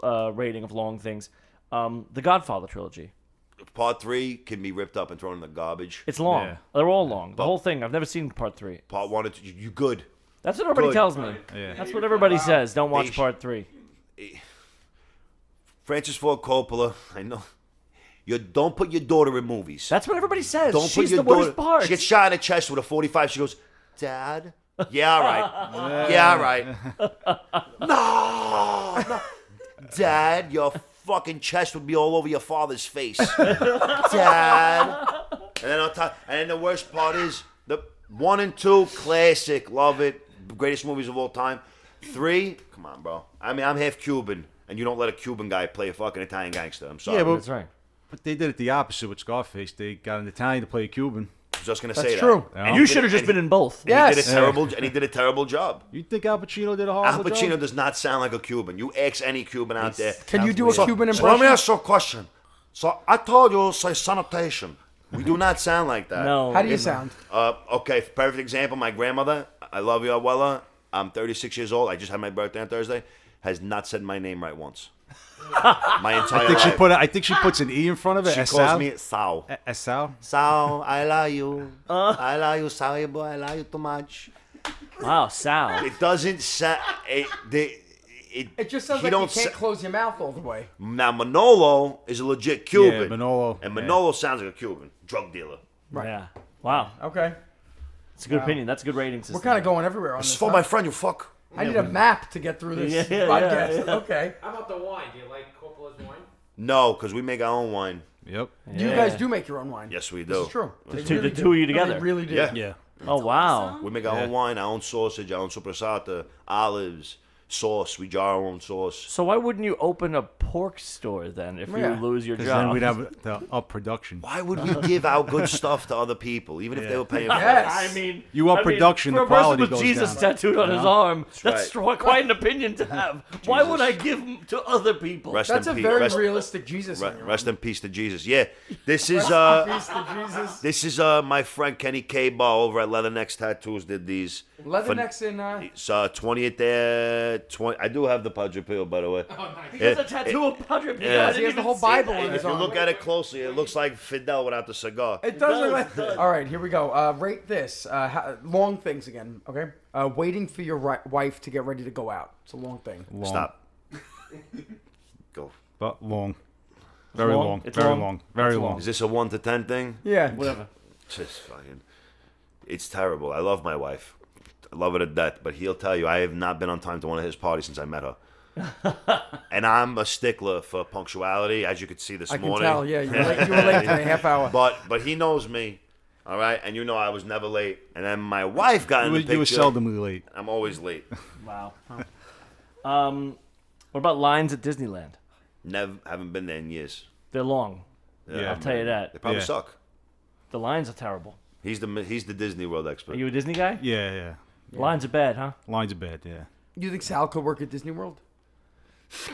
our rating of long things. The Godfather trilogy. Part 3 can be ripped up and thrown in the garbage. It's long. Yeah. They're all long. The whole thing. I've never seen part 3. Part 1 and 2, you good. That's what everybody Good. tells me. Yeah. That's what everybody says. Don't watch They sh- part 3. Francis Ford Coppola, I know. You don't put your daughter in movies. That's what everybody says. Don't She's put your the worst daughter. part. She gets shot in the chest with a 45. She goes, Dad. Yeah, all right. Yeah, all right. No. Dad, your fucking chest would be all over your father's face. Dad. And then on top, and then the worst part is the 1 and 2, classic, love it, greatest movies of all time. 3, come on, bro. I mean, I'm half Cuban, and you don't let a Cuban guy play a fucking Italian gangster. I'm sorry. Yeah, but That's right. they did it the opposite with Scarface. They got an Italian to play a Cuban. I was just gonna That's say true. that. And you should have just been in both. Yeah. He did a Yes. terrible, and he did a terrible job. You think Al Pacino did a Al horrible Pacino job? does not sound like a Cuban. You ask any Cuban out there. Can you do a Cuban So let me impression? ask you a question. So I told you say sanitation. We do not sound like that. No. How do you sound? Okay, perfect example. My grandmother, I love you, Abuela. I'm 36 years old. I just had my birthday on Thursday. Has not said my name right once. My entire life. I think she puts an E in front of it. She Esau? calls me Sal. Esau? Sal, I love you. I love you, Sal, boy. I love you too much. Wow, Sal. It doesn't sound. It just sounds he like don't you can't sa- close your mouth all the way. Now Manolo is a legit Cuban. Yeah, Manolo. And Manolo sounds like a Cuban drug dealer. Yeah. Wow. Okay. It's a good opinion. That's a good rating system. We're kind of going everywhere on It's this. for huh? my friend, you fuck. I need a map to get through this Yeah, podcast. yeah. Okay. How about the wine? Do you like Coppola's wine? No, because we make our own wine. Yep. You guys do make your own wine. Yes, we do. This is true. They The really two of you do. together. No, they really do. Yeah. Yeah. Oh, wow. We make our own wine, our own sausage, our own sopressata, olives, sauce. We jar our own sauce. So why wouldn't you open a pork store then if Yeah. you lose your Because job? then we'd have the up production. Why would we give our good stuff to other people, even if they were paying for Yes. it? I mean, You up production, for the a person quality with goes Jesus down. tattooed on his arm, that's right. quite an opinion to have. Why would I give them to other people? Rest That's a in peace. very rest, realistic Jesus. in your rest in peace to Jesus. Yeah, this is Peace to Jesus. this is my friend Kenny K. Bar over at Leathernecks Tattoos did these. Leathernecks in. It's 20th there. 20. I do have the Padre Pio, by the way. He has a tattoo of Padre Pio. Yeah. I He didn't has the even whole see Bible that. on his If you arm. look at it closely, it looks like Fidel without the cigar. It does look does, like. All right, here we go. Rate this. Long things again. Okay. Waiting for your wife to get ready to go out. It's a long thing. Long. Stop. Go. But long. Very long? long. It's Very long? long. Very It's long. Is this a 1 to 10 thing? Yeah. Whatever. Just fucking. It's terrible. I love my wife. I love her to death. But he'll tell you, I have not been on time to one of his parties since I met her. And I'm a stickler for punctuality, as you could see this I can morning. tell. Yeah, you were late today, a half hour. But he knows me, all right? And you know I was never late. And then my wife got in the picture. You were seldomly late. I'm always late. Wow. What about lines at Disneyland? Haven't been there in years. They're long. Yeah. I'll tell you that. They probably Yeah. suck. The lines are terrible. He's the Disney World Are expert. you a Disney guy? Yeah. Lines are bad, huh? Lines are bad, yeah. You think Sal could work at Disney World?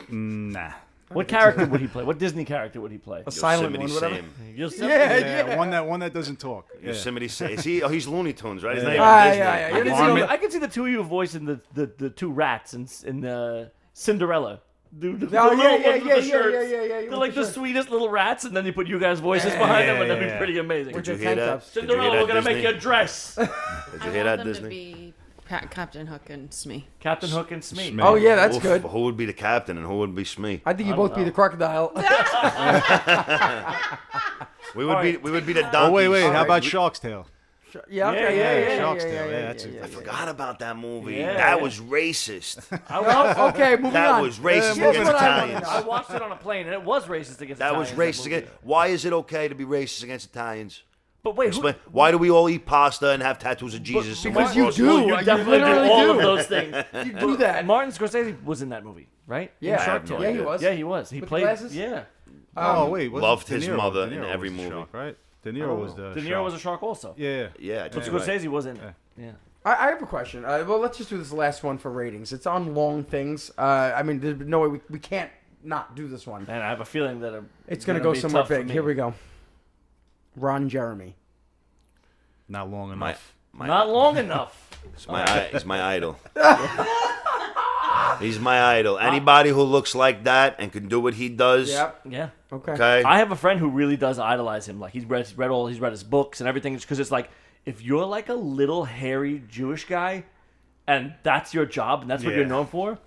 Nah. What character would he play? What Disney character would he play? A silent one, Yosemite whatever. Sam. Yosemite. One that doesn't talk. Yeah. Yosemite Sam. Is he? Oh, he's Looney Tunes, right? He's not Yeah. even Disney. Yeah. I can, Varmint. I can see the two of you voicing the two rats in Cinderella. The Oh, little yeah. ones with the shirts. Yeah. They're like the sweetest little rats, and then you put you guys' voices behind them, and that'd be pretty amazing. With Did you the hear tank that? tops. Did you hear Cinderella, that, we're gonna make Disney? you a dress. Did I you hear want that, them Disney? to be Captain Hook and Smee. Captain Hook and Smee. Smee. Oh yeah, that's Oof, good. Who would be the captain and who would be Smee? I think you both be the crocodile. We would be the donkeys. Oh, wait. How right. about Shark's Tail? Yeah, okay, yeah. Shark's Tale. Yeah, that's I forgot about that movie. Yeah, that yeah. was racist. Okay, moving That on. was racist Here's against what I wanna Italians. know. I watched it on a plane, and it was racist against That was Italians, racist movie. against. Why is it okay to be racist against Italians? But wait, who, Explain. Why do we all eat pasta and have tattoos of Jesus? because you across- do. Well, you You definitely do literally all do. of those things. You do that. Martin Scorsese was in that movie, right? Yeah. In Shark I have no Tale. Yeah, he idea. was. Yeah, he was. He With played. glasses? Yeah. Oh, wait. wasn't loved De his Niro- mother De in Niro every was the movie. Shark, right? De Niro was the De Niro shark. was a shark also. Yeah. Yeah, But you're right. Scorsese wasn't. Yeah. I have a question. Well, let's just do this last one for ratings. It's on long things. I mean, there's no way we can't not do this one. And I have a feeling that It's going to go be somewhere tough for big. me. Here we go. Ron Jeremy. Not long My, enough. my, Not long enough. he's my idol. He's my idol. Anybody who looks like that and can do what he does. Yep. Yeah. Okay. Okay. I have a friend who really does idolize him. Like he's read his books and everything. Because it's like if you're like a little hairy Jewish guy, and that's your job and that's what Yeah. you're known for,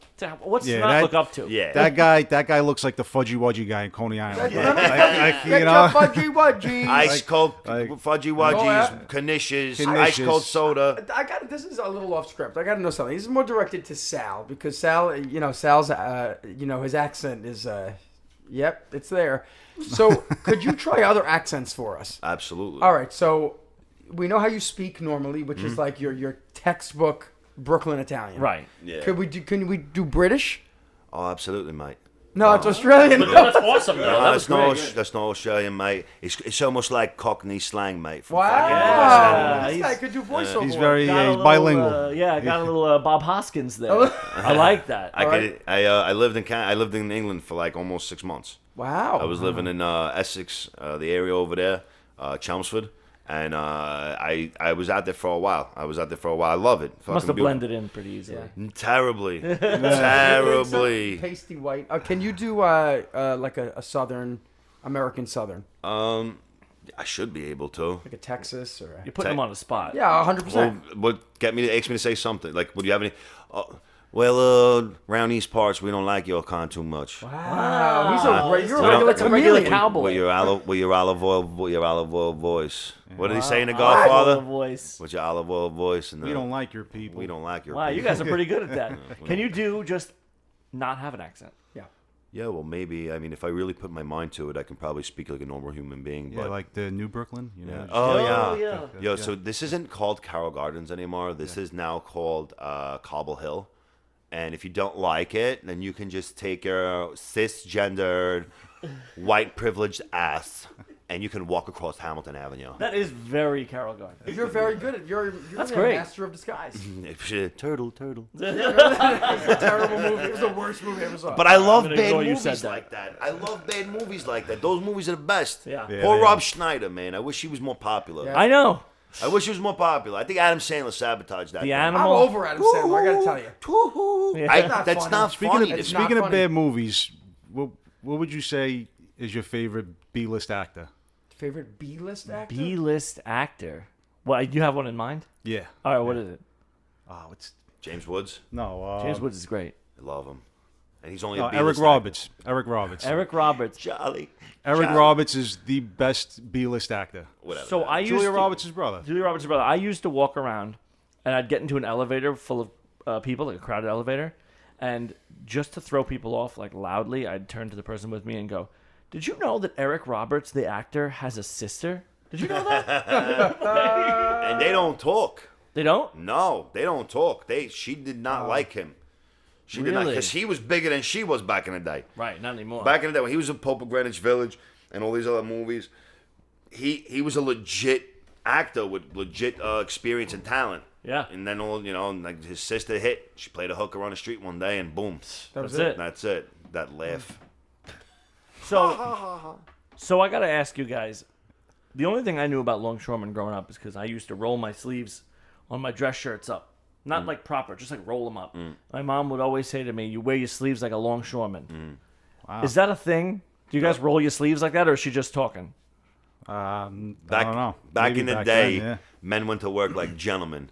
what's Yeah, to not that- look up to? Yeah. That guy looks like the Fudgy Wudgy guy in Coney Island. Get Like, your you know? fudgy wudgy. Ice cold like- fudgy Oh, wudgies, yeah. knishes, ice Knishes. cold soda. I got this is a little off script. I got to know something. This is more directed to Sal because Sal's his accent is yep, it's there. So, could you try other accents for us? Absolutely. All right. So, we know how you speak normally, which is like your textbook Brooklyn Italian. Right. Yeah. Can we do British? Oh, absolutely, mate. No, it's Australian. That's awesome, though. No, That was great. that's no Australian, mate. It's almost like Cockney slang, mate. From Wow. Yeah, This he's- guy could do voiceover. He's very Got a he's little, bilingual. I got a little Bob Hoskins there. I like that. I lived in England for like almost 6 months. Wow. I was living in Essex, the area over there, Chelmsford, and I was out there for a while. I love it. Must Fucking have beautiful. blended in pretty easily. Terribly, Some terribly. pasty white. Can you do like a Southern American Southern, I should be able to. like a Texas or? You're putting him on the spot. Yeah, 100%. Well, what asked me to say something? Like, would you have any? Around these parts, we don't like your con too much. Wow, you're a Well, regular that's a regular chameleon. cowboy. With your olive oil voice. What did he say in The Olive Godfather? voice. With your olive oil voice, and We don't like your people. we don't like your. Wow, you people. guys are pretty good at that. Can you do just not have an accent? Yeah, well, maybe. I mean, if I really put my mind to it, I can probably speak like a normal human being. Yeah, But like the New Brooklyn. You know. yeah. just- Oh, yeah. Yo, so this isn't called Carroll Gardens anymore. This is now called Cobble Hill. And if you don't like it, then you can just take your cisgendered, white privileged ass, and you can walk across Hamilton Avenue. That is very Carol Gardner. You're very good at you're That's a great. master of disguise. Turtle. It's a terrible movie. It was the worst movie I ever saw. But I love gonna bad ignore you movies said that. like that. I love bad movies like that. Those movies are the best. Yeah. Yeah, Poor they Rob are. Schneider, man. I wish he was more popular. Yeah. I know. I wish he was more popular. I think Adam Sandler sabotaged that. The thing. I'm animal. over Adam Sandler. I gotta tell you. That's funny. not Speaking funny. of It's not speaking of funny. bad movies, what would you say is your favorite B-list actor? Favorite B-list actor? B-list actor. Well, you have one in mind? Yeah. All right, what is it? Oh, it's James Woods. no. James Woods is great. I love him. And he's only No, a Eric B-list Roberts. Eric Roberts. Eric Roberts. Charlie. Eric Charlie. Roberts is the best B-list actor. Whatever. So I used Julia to, Roberts' brother. Julia Roberts' brother. I used to walk around, and I'd get into an elevator full of people, like a crowded elevator, And just to throw people off, like, loudly, I'd turn to the person with me and go, did you know that Eric Roberts, the actor, has a sister? Did you know that? And they don't talk. They don't? No, they don't talk. She did not like him. She did not, Really? because he was bigger than she was back in the day. Right, not anymore. Back in the day when he was in Pope of Greenwich Village and all these other movies, he was a legit actor with legit experience and talent. Yeah. And then like his sister hit. She played a hooker on the street one day, and boom. That's it. That's it. That laugh. So I got to ask you guys, the only thing I knew about longshoremen growing up is because I used to roll my sleeves on my dress shirts up. Not like proper, just like roll them up. My mom would always say to me, you wear your sleeves like a longshoreman. Wow. Is that a thing? Do you guys roll your sleeves like that, or is she just talking? I don't know. Back Maybe in the back day, then, yeah. men went to work like gentlemen.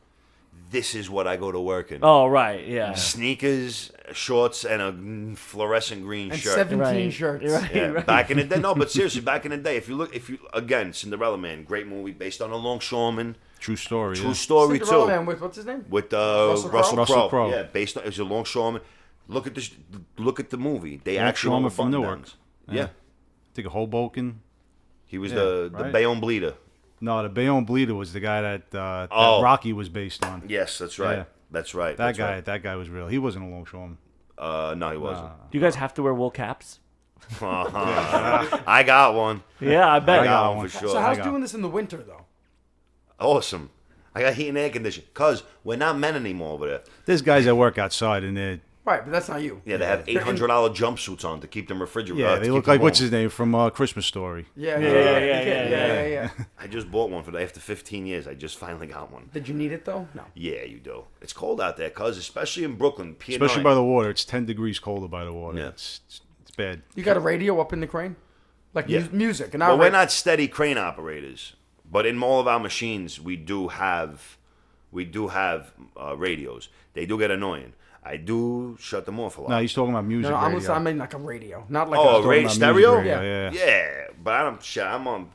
This is what I go to work in. Oh, right, yeah. Sneakers, shorts, and a fluorescent green And shirt. 17 shirts. Right, Yeah, right. back in the day. No, but seriously, back in the day, if you again, Cinderella Man, great movie based on a longshoreman. True story. True yeah. story Cinderella too. Man with what's his name? With Russell Russell Crowe? Crowe. Yeah, based on it was a longshoreman. Look at this. Look at the movie. They actually Longshoreman were from Newark. Newark. Yeah. I think of Hoboken. He was Yeah, the right. Bayonne Bleeder. No, the Bayonne Bleeder was the guy that Rocky was based on. Yes, that's right. Yeah. That's right. That that's guy, right. that guy was real. He wasn't a longshoreman. No, he wasn't. Do you guys have to wear wool caps? I got one. Yeah, I bet. I got one for sure. So how's got- doing this in the winter though? Awesome. I got heat and air conditioning. Because we're not men anymore over there. There's guys that work outside and they Right, but that's not you. Yeah, they have $800 jumpsuits on to keep them refrigerated. they look like what's his name from Christmas Story. Yeah. I just bought one after 15 years. I just finally got one. Did you need it though? No. Yeah, you do. It's cold out there, cuz, especially in Brooklyn. Pier Especially 9. by the water. It's 10 degrees colder by the water. Yeah. It's bad. You got a radio up in the crane? Like Yeah. music, and Well, we're not steady crane operators, but in all of our machines, we do have radios. They do get annoying. I do shut them off a lot. No, he's talking about music. No, I'm radio. listening. I mean like a radio, not like Oh, a a radio about stereo? music radio, Yeah, but I'm on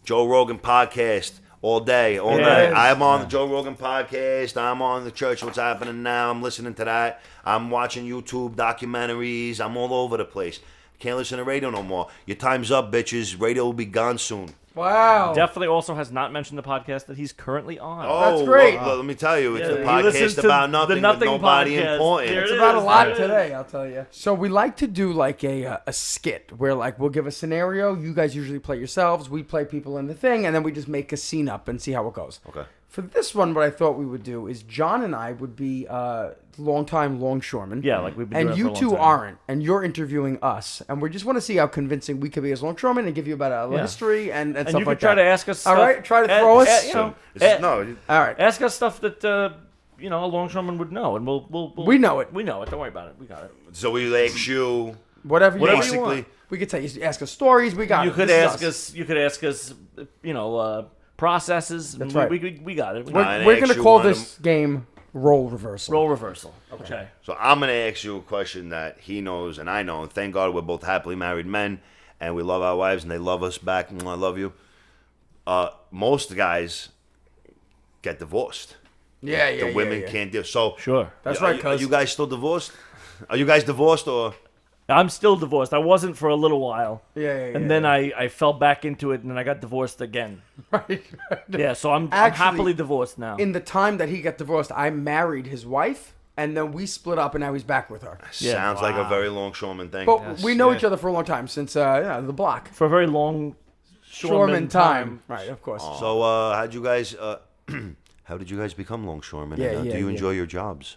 Joe Rogan podcast all day, all Yeah. night. I'm on the Joe Rogan podcast. I'm on the Church What's Happening Now. I'm listening to that. I'm watching YouTube documentaries. I'm all over the place. Can't listen to radio no more. Your time's up, bitches. Radio will be gone soon. Wow. Definitely also has not mentioned the podcast that he's currently on. Oh, That's great. Well, let me tell you, it's Yeah, the he listens podcast to about the nothing, Nothing with nobody podcast. important. There It's it about a is, lot there it today, I'll tell you. So we like to do like a skit where like we'll give a scenario. You guys usually play yourselves. We play people in the thing, and then we just make a scene up and see how it goes. Okay. For this one, what I thought we would do is John and I would be longtime longshoremen. Yeah, like we've been and doing it you for a long two time. aren't, and you're interviewing us, and we just want to see how convincing we could be as longshoremen and give you about our Yeah. history and And stuff you like can try that. to ask us All stuff. right, try to throw us. You know, No, All right. ask us stuff that a longshoreman would know, and we'll We know it. We know it. Don't worry about it. We got it. so we ask you Whatever you Whatever you want. want. We could tell you ask us stories. We got You it. could This is ask us. You could ask us. Processes. That's and right. We got it. We We're, got it. I we're asked going to you call one of this game Role Reversal. Roll reversal. Okay. So I'm going to ask you a question that he knows and I know. And thank God we're both happily married men and we love our wives and they love us back. I love you. Most guys get divorced. Yeah. The women can't do so. Sure. That's Are right, you- Are cuz. you guys still divorced? Are you guys divorced or? I'm still divorced. I wasn't for a little while. Yeah. And then I fell back into it, and then I got divorced again. Right. Yeah, so I'm Actually, happily divorced now. In the time that he got divorced, I married his wife, and then we split up, and now he's back with her. Yeah. Sounds like a very longshoreman thing. But we know each other for a long time, since the block. For a very long Shoreman time. Right, of course. So how'd you guys? How did you guys become longshoremen? Yeah, and, yeah, do you yeah. enjoy your jobs?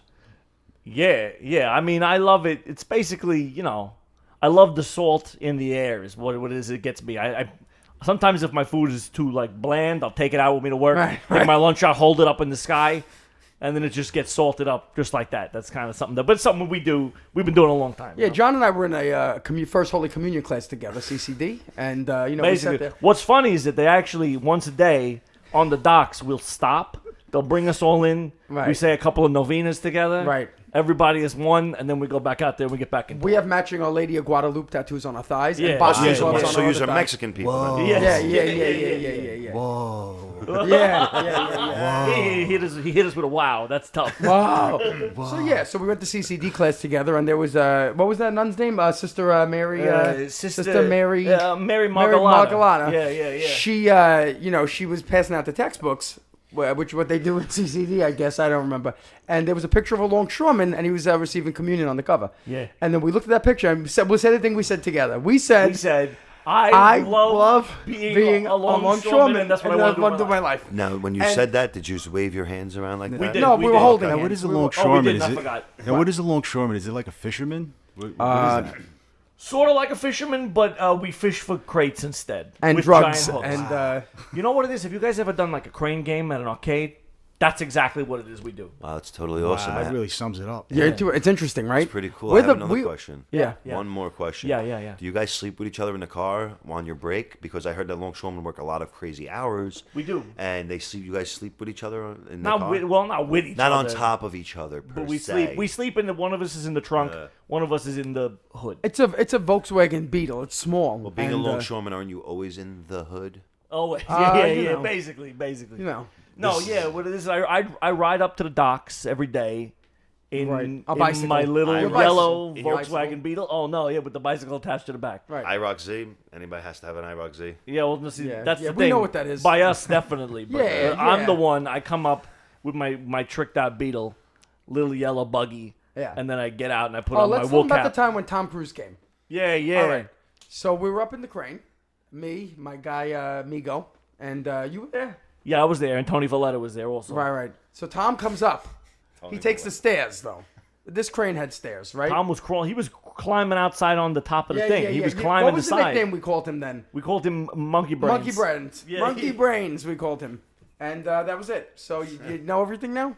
Yeah. I mean, I love it. It's basically, I love the salt in the air is what it is. It gets me. I sometimes if my food is too bland, I'll take it out with me to work. Right, Take my lunch out, hold it up in the sky, and then it just gets salted up just like that. That's kind of something. But it's something we do. We've been doing a long time. Yeah, John and I were in a first Holy Communion class together, CCD, and we Basically, sat there. what's funny is that they actually once a day on the docks will stop. They'll bring us all in. Right. We say a couple of novenas together. Right. Everybody is one, and then we go back out there and we get back in. We have matching Our Lady of Guadalupe tattoos on our thighs, Yeah. and Boston Yeah, gloves yeah. on So our you're other a thigh. Mexican people. Whoa. Then. Yes. Yeah. Whoa. Yeah. He hit us with a wow. That's tough. Wow. So we went to CCD class together, and there was what was that nun's name? Sister Mary. Sister Mary. Mary Mary Margolana. Margolana. Yeah. She, she was passing out the textbooks, which what they do in CCD, I guess. I don't remember. And there was a picture of a longshoreman, and he was receiving communion on the cover. Yeah. And then we looked at that picture, and we said the thing we said together. We said, I love being a longshoreman, and that's what I want to do in my life. Now, when you said that, did you just wave your hands around like that? We did. No, we were holding Now, it. what is a we longshoreman? did, I forgot. Now, what is a longshoreman? Is it like a fisherman? What is that? Sort of like a fisherman, but we fish for crates instead. And with drugs. giant hooks. And you know what it is? Have you guys ever done like a crane game at an arcade? That's exactly what it is we do. Wow, that's totally awesome. That really sums it up. you're into it. It's interesting, right? It's pretty cool. We're I have the- another we- question. Yeah. One more question. Yeah. Do you guys sleep with each other in the car on your break? Because I heard that longshoremen work a lot of crazy hours. We do. And you guys sleep with each other in the Not car? not with each Not other. on top of each other, per But we se. sleep. We sleep in the. One of us is in the trunk. One of us is in the hood. It's a Volkswagen Beetle. It's small. Well, being a and, longshoreman, aren't you always in the hood? Oh, you yeah. know. Basically. You know. No, yeah. What it is, I ride up to the docks every day in, Right. A in bicycle. my little Your yellow bicycle. In your Volkswagen Beetle. Oh no, yeah, with the bicycle attached to the back. Right. IROC Z? Anybody has to have an IROC Z? Yeah, well, see, Yeah. that's Yeah, the we thing. know what that is. By us, definitely. But, Yeah, I'm yeah. the one. I come up with my tricked out Beetle, little yellow buggy. Yeah. And then I get out and I put Oh, on my let's wool talk about cap. the time when Tom Cruise came. Yeah. All right. So we were up in the crane. Me, my guy Migo, and you were there. Yeah, I was there, and Tony Valletta was there also. Right. So Tom comes up. He takes the stairs, though. This crane had stairs, right? Tom was crawling. He was climbing outside on the top of the thing. He was Yeah. climbing What was the the side. nickname we called him then? We called him Monkey Brains. Monkey Brains. Yeah, Monkey Brains, we called him. And that was it. So you know everything now?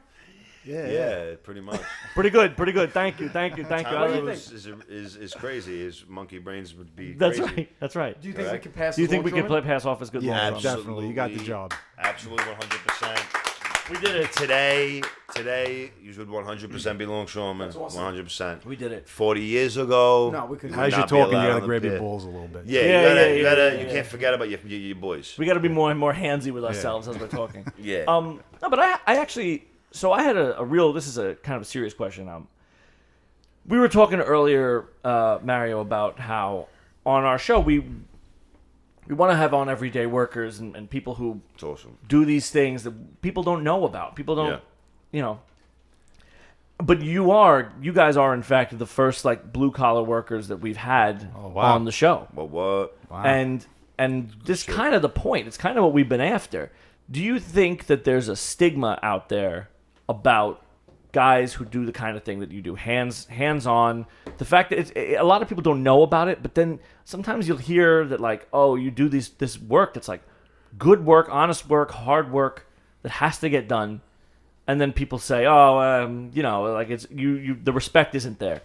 Yeah, pretty much. Pretty good. Thank you. Tom do you Cruise is crazy. His monkey brains would be That's crazy. right. That's right. Do you think we could pass Do you as think we could longshoremen? pass off as good Yeah, longshoremen? definitely. You got the job. Absolutely 100%. We did it. Today, you should 100% be longshoremen. 100%. We did it. 40 years ago. No, we couldn't. would As you're not be talking, you allowed got on to the grab your pier. balls a little bit. You can't forget about your boys. We got to be more and more handsy with ourselves as we're talking. Yeah. No, but I actually. So I had a real. This is a kind of a serious question. We were talking earlier, Mario, about how on our show we want to have on everyday workers and people who It's awesome. do these things that people don't know about. People don't, Yeah. But you guys are in fact the first like blue collar workers that we've had wow. on the show. But what? Wow. And this kind of the point. It's kind of what we've been after. Do you think that there's a stigma out there about guys who do the kind of thing that you do, hands on? The fact that a lot of people don't know about it, but then sometimes you'll hear that like, oh, you do this work that's like good work, honest work, hard work that has to get done, and then people say, oh, like it's you the respect isn't there.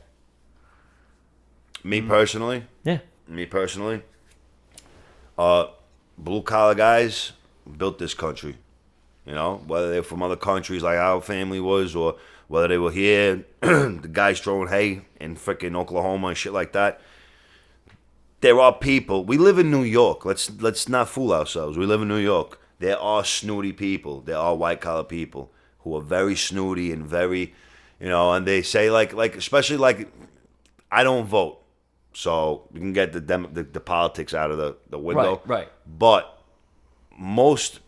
Me personally, Yeah. blue collar guys built this country. You know, whether they're from other countries like our family was, or whether they were here, the guys throwing hay in frickin' Oklahoma and shit like that. There are people. We live in New York. Let's not fool ourselves. We live in New York. There are snooty people. There are white collar people who are very snooty and very, and they say like especially like, I don't vote, so we can get the politics out of the window. Right. But most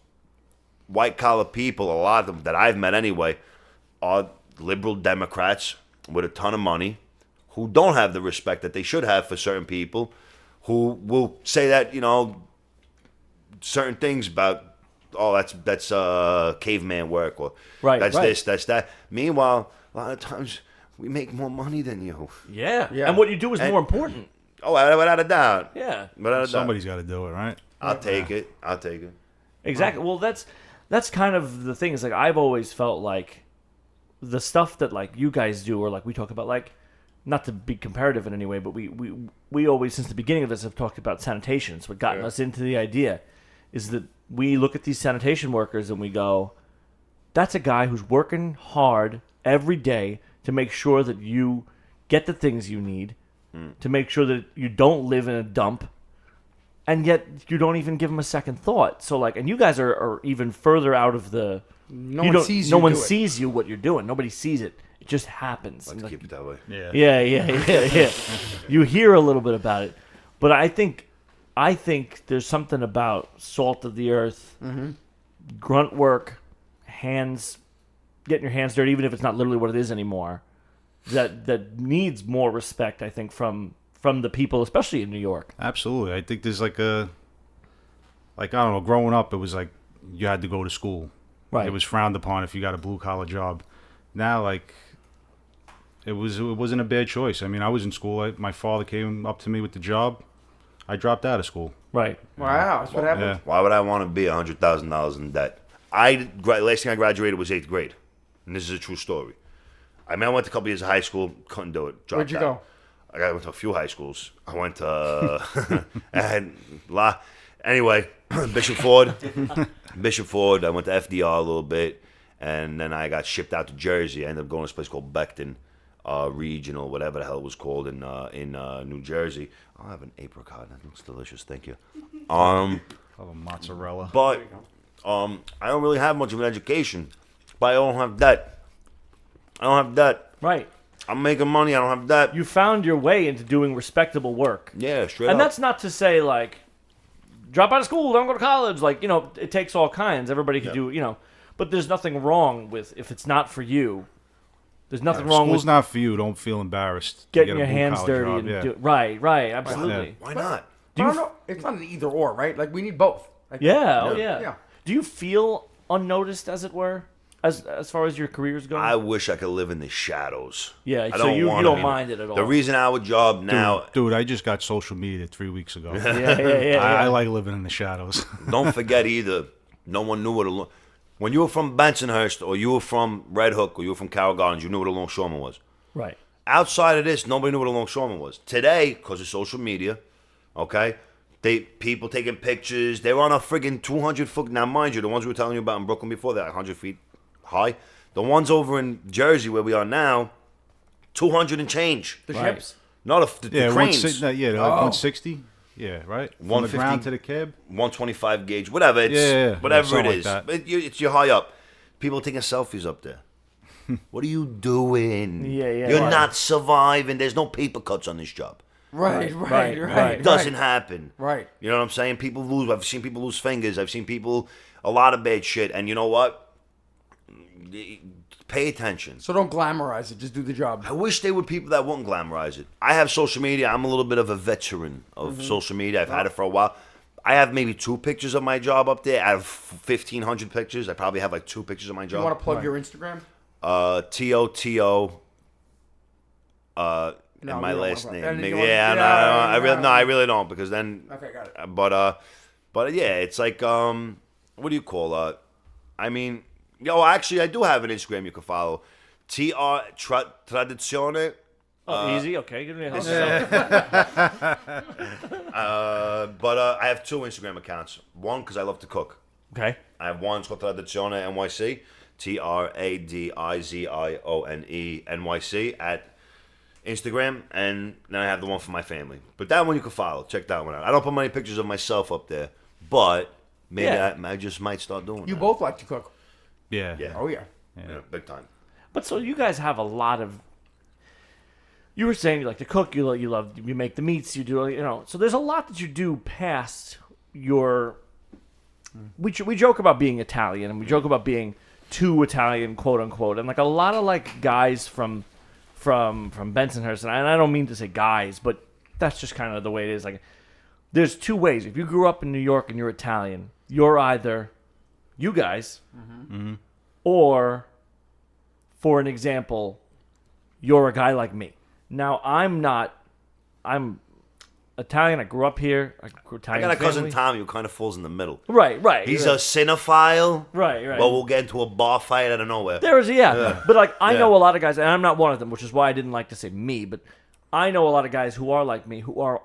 white collar people, a lot of them that I've met anyway, are liberal Democrats with a ton of money who don't have the respect that they should have for certain people, who will say that, certain things about, oh, that's caveman work, or that's this, that's that. Meanwhile, a lot of times we make more money than you. Yeah. And what you do is more important. Oh, without a doubt. Yeah. Without a doubt. Somebody's got to do it, right? I'll take it. Exactly. Well, that's kind of the thing. Is like I've always felt like the stuff that like you guys do, or like we talk about, like not to be comparative in any way, but we always since the beginning of this have talked about sanitation. It's what gotten us into the idea is that we look at these sanitation workers and we go, that's a guy who's working hard every day to make sure that you get the things you need, to make sure that you don't live in a dump, and yet you don't even give them a second thought. So like, and you guys are even further out of the. No one sees you. No one do it. sees you what you're doing. Nobody sees it. It just happens. Let's keep it that way. Yeah. Yeah. You hear a little bit about it, but I think there's something about salt of the earth, grunt work, hands, getting your hands dirty, even if it's not literally what it is anymore. That needs more respect, I think, from the people, especially in New York. Absolutely. I think there's like I don't know, growing up, it was like you had to go to school. Right. It was frowned upon if you got a blue-collar job. Now, like, it wasn't a bad choice. I mean, I was in school. My father came up to me with the job. I dropped out of school. Right. Wow, that's what happened. Yeah. Why would I want to be $100,000 in debt? Last thing I graduated was 8th grade, and this is a true story. I mean, I went to a couple years of high school, couldn't do it. Where'd you go? I went to a few high schools. I went to anyway, Bishop Ford. I went to FDR a little bit, and then I got shipped out to Jersey. I ended up going to this place called Beckton Regional, whatever the hell it was called in New Jersey. I'll have an apricot. That looks delicious. Thank you. Oh, mozzarella. But I don't really have much of an education, but I don't have debt. Right. I'm making money. I don't have debt. You found your way into doing respectable work. Yeah, straight And up. that's not to say, like, drop out of school, don't go to college. Like, it takes all kinds. Everybody can do, but there's nothing wrong with, if it's not for you, there's nothing wrong School's with not for you. Don't feel embarrassed. to getting get a your hands blue-collar dirty. job. And right, absolutely. Why not? I don't know. It's not an either or, right? Like, we need both. Like, Yeah, Yeah. Do you feel unnoticed, as it were, as far as your career's going? I wish I could live in the shadows. Yeah, I so you wanna don't be- mind it at all. The reason our job now, Dude, I just got social media 3 weeks ago. Yeah. I like living in the shadows. don't forget either, no one knew what when you were from Bensonhurst or you were from Red Hook or you were from Carroll Gardens, you knew what a longshoreman was. Right. Outside of this, nobody knew what a longshoreman was. Today, because of social media, okay, people taking pictures. They were on a friggin' 200-foot. Now, mind you, the ones we were telling you about in Brooklyn before, they're 100 feet high. The ones over in Jersey, where we are now, 200 and change. The ships? No, the cranes. 160. Yeah, right. From the 150 ground to the cab. 125 gauge, whatever. It's Yeah, whatever it something like is. that. It's you're high up. People taking selfies up there. What are you doing? Yeah. You're Right. not surviving. There's no paper cuts on this job. Right. It doesn't happen. Right. You know what I'm saying? I've seen people lose fingers. I've seen a lot of bad shit. And you know what? Pay attention. So don't glamorize it. Just do the job. I wish there were people that wouldn't glamorize it. I have social media. I'm a little bit of a veteran of social media. I've had it for a while. I have maybe 2 pictures of my job up there. Out of 1,500 pictures, I probably have like 2 pictures of my You job. want to plug your Instagram? TOTO. No, And my you don't last wanna- name. and you Maybe- wanna- yeah, no, I really don't, because then. Okay, got it. But yeah, it's like what do you call I mean, actually, I do have an Instagram you can follow. Tradizione. Easy. Okay. Give me a This help. But I have 2 Instagram accounts. One because I love to cook. Okay. I have one. It's called Tradizione NYC. TRADIZIONE NYC at Instagram, and then I have the one for my family. But that one you can follow. Check that one out. I don't put many pictures of myself up there, but maybe Yeah. I just might start doing You that. both like to cook. Yeah. Yeah. Oh, yeah. Yeah, big time. But so you guys have a lot of. You were saying you like to cook. You make the meats. You do So there's a lot that you do past your. We joke about being Italian, and we joke about being too Italian, quote unquote, and like a lot of like guys from Bensonhurst, and I don't mean to say guys, but that's just kind of the way it is. Like, there's 2 ways. If you grew up in New York and you're Italian, you're either you guys, or, for an example, you're a guy like me. Now, I'm Italian. I grew up here. I Italian got a cousin family. Tommy who kind of falls in the middle. Right. He's a cinephile. Right. But we'll get into a bar fight out of nowhere. There is, but like I Yeah. know a lot of guys, and I'm not one of them, which is why I didn't like to say me. But I know a lot of guys who are like me, who are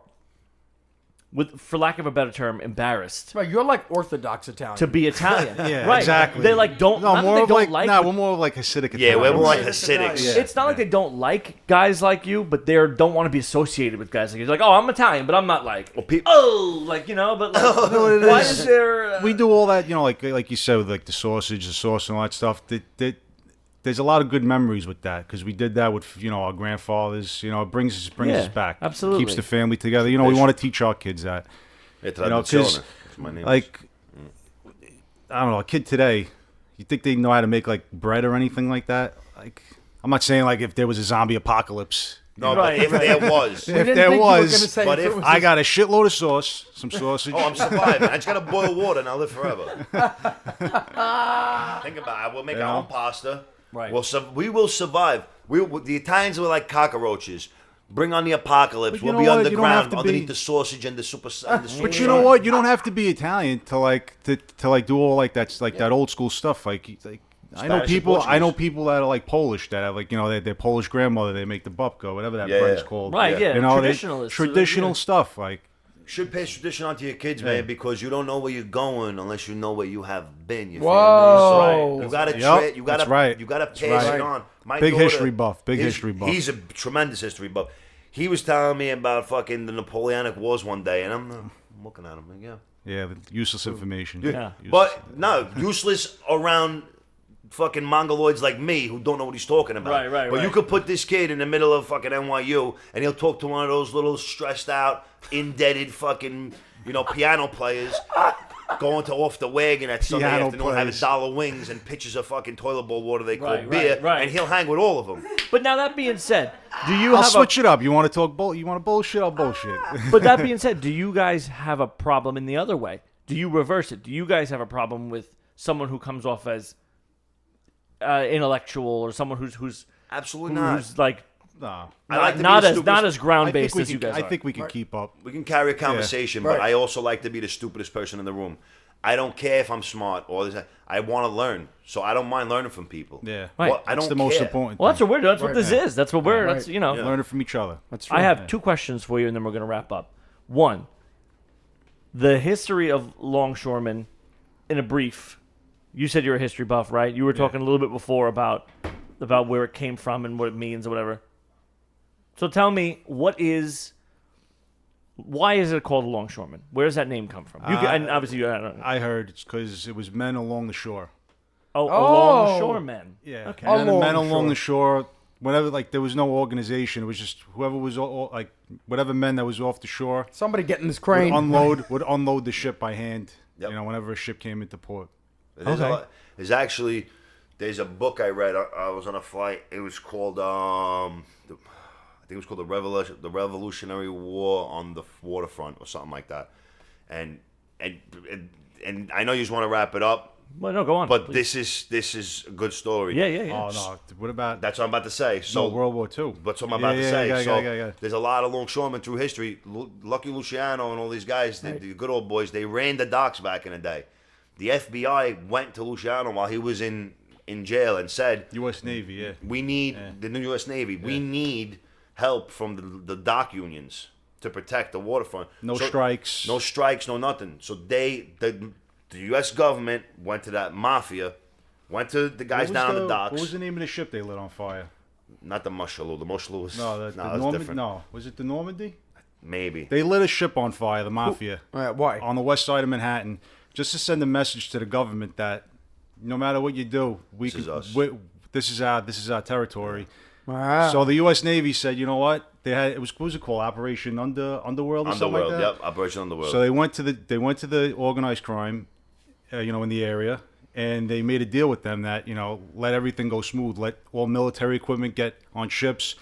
for lack of a better term, embarrassed Right, you're like Orthodox Italian. to be Italian. Yeah, right. exactly. They like don't. No, not that more they of don't like, like. we're more of like Hasidic. Yeah, we're more like Hasidic. Hasidics. Yeah. It's not like they don't like guys like you, but they don't want to be associated with guys like you. It's like, oh, I'm Italian, but I'm not like, Well, pe- like but like, why is there? We do all that, like you said, with like the sausage, the sauce, and all that stuff. There's a lot of good memories with that because we did that with our grandfathers. It brings us back. Absolutely. Keeps the family together. We want to teach our kids that. Because like I don't know, a kid today, you think they know how to make like bread or anything like that? Like I'm not saying like if there was a zombie apocalypse. No, Right. but if there was. If there was, but if I got a shitload of sauce, some sausage. Oh, I'm surviving. I just gotta boil water and I'll live forever. Think about it. We'll make our own pasta. Right. We will survive. The Italians were like cockroaches. Bring on the apocalypse. But you We'll be know what? You don't have underground to underneath be- the sausage and the super. And the But you know what? You don't have to be Italian to do all like that old school stuff. Like I know Spanish and people. I know Portuguese. people that are like Polish that have like their Polish grandmother. They make the bupka, whatever that Yeah, bread is yeah. called. Right, yeah, traditional traditional stuff. Like Should pass tradition on to your kids, man, because you don't know where you're going unless you know where you have been. You Whoa. feel me? So you gotta Yep, you gotta that's right. you gotta That's pass right. it on. My Big daughter, history buff, big history buff. He's a tremendous history buff. He was telling me about fucking the Napoleonic Wars one day, and I'm looking at him like, yeah. useless information. Yeah. Useless. But no, useless around fucking mongoloids like me who don't know what he's talking about. Right. But you could put this kid in the middle of fucking NYU and he'll talk to one of those little stressed out, indebted fucking, piano players going to off the wagon at Sunday Piano afternoon having players. $1 wings and pitchers of fucking toilet bowl water they call Right, beer, right. and he'll hang with all of them. But now that being said, do you I'll have switch it up. You want to talk You want to bullshit? I'll bullshit. But that being said, do you guys have a problem in the other way? Do you reverse it? Do you guys have a problem with someone who comes off as intellectual or someone who's Absolutely not. who's like No. I like to be not the as stupidest- not as ground I think based we as you can. guys I are? think we can keep up. We can carry a conversation, but Right. I also like to be the stupidest person in the room. I don't care if I'm smart or this. I want to learn, so I don't mind learning from people. Yeah. Right. Well, I That's don't the most care. important. Well, that's thing. what we're. That's what this is. That's what we're. Right. That's Learning from each other. That's I right. have two questions for you, and then we're going to wrap up. One, the history of Longshoremen, in a brief. You said you're a history buff, right? You were talking a little bit before about where it came from and what it means or whatever. So tell me, why is it called a longshoreman? Where does that name come from? And obviously, I don't know. I heard it's because it was men along the shore. A longshoreman. Yeah. Okay. Oh. Men Along along the shore. Whenever there was no organization, it was just whoever was whatever men that was off the shore Somebody getting this would crane. unload the ship by hand. Yep. Whenever a ship came into port. There's a book I read. I was on a flight. It was called I think it was called the Revolutionary War on the Waterfront or something like that. And I know you just want to wrap it up, Well, no, go on. but please. this is a good story. Yeah. Oh no! What about That's what I'm about to say. So World War II? That's what I'm about to say. Yeah. There's a lot of longshoremen through history. Lucky Luciano and all these guys, the good old boys, they ran the docks back in the day. The FBI went to Luciano while he was in jail and said, U.S. Navy, yeah. we need the new U.S. Navy. We need help from the dock unions to protect the waterfront. No strikes. No strikes, no nothing. So the U.S. government went to that mafia, went to the guys down on the docks. What was the name of the ship they lit on fire? Not the Mushaloo. The Mushaloo was No, that's different. No, was it the Normandy? Maybe. They lit a ship on fire, the mafia, Why? on the west side of Manhattan, just to send a message to the government that no matter what you do, This is us. This is our territory. Wow. So the U.S. Navy said, you know what? They had what was it called? Operation Underworld or something like Underworld, that. yep. Operation Underworld. So they went to the organized crime, in the area, and they made a deal with them that let everything go smooth, let all military equipment get on ships,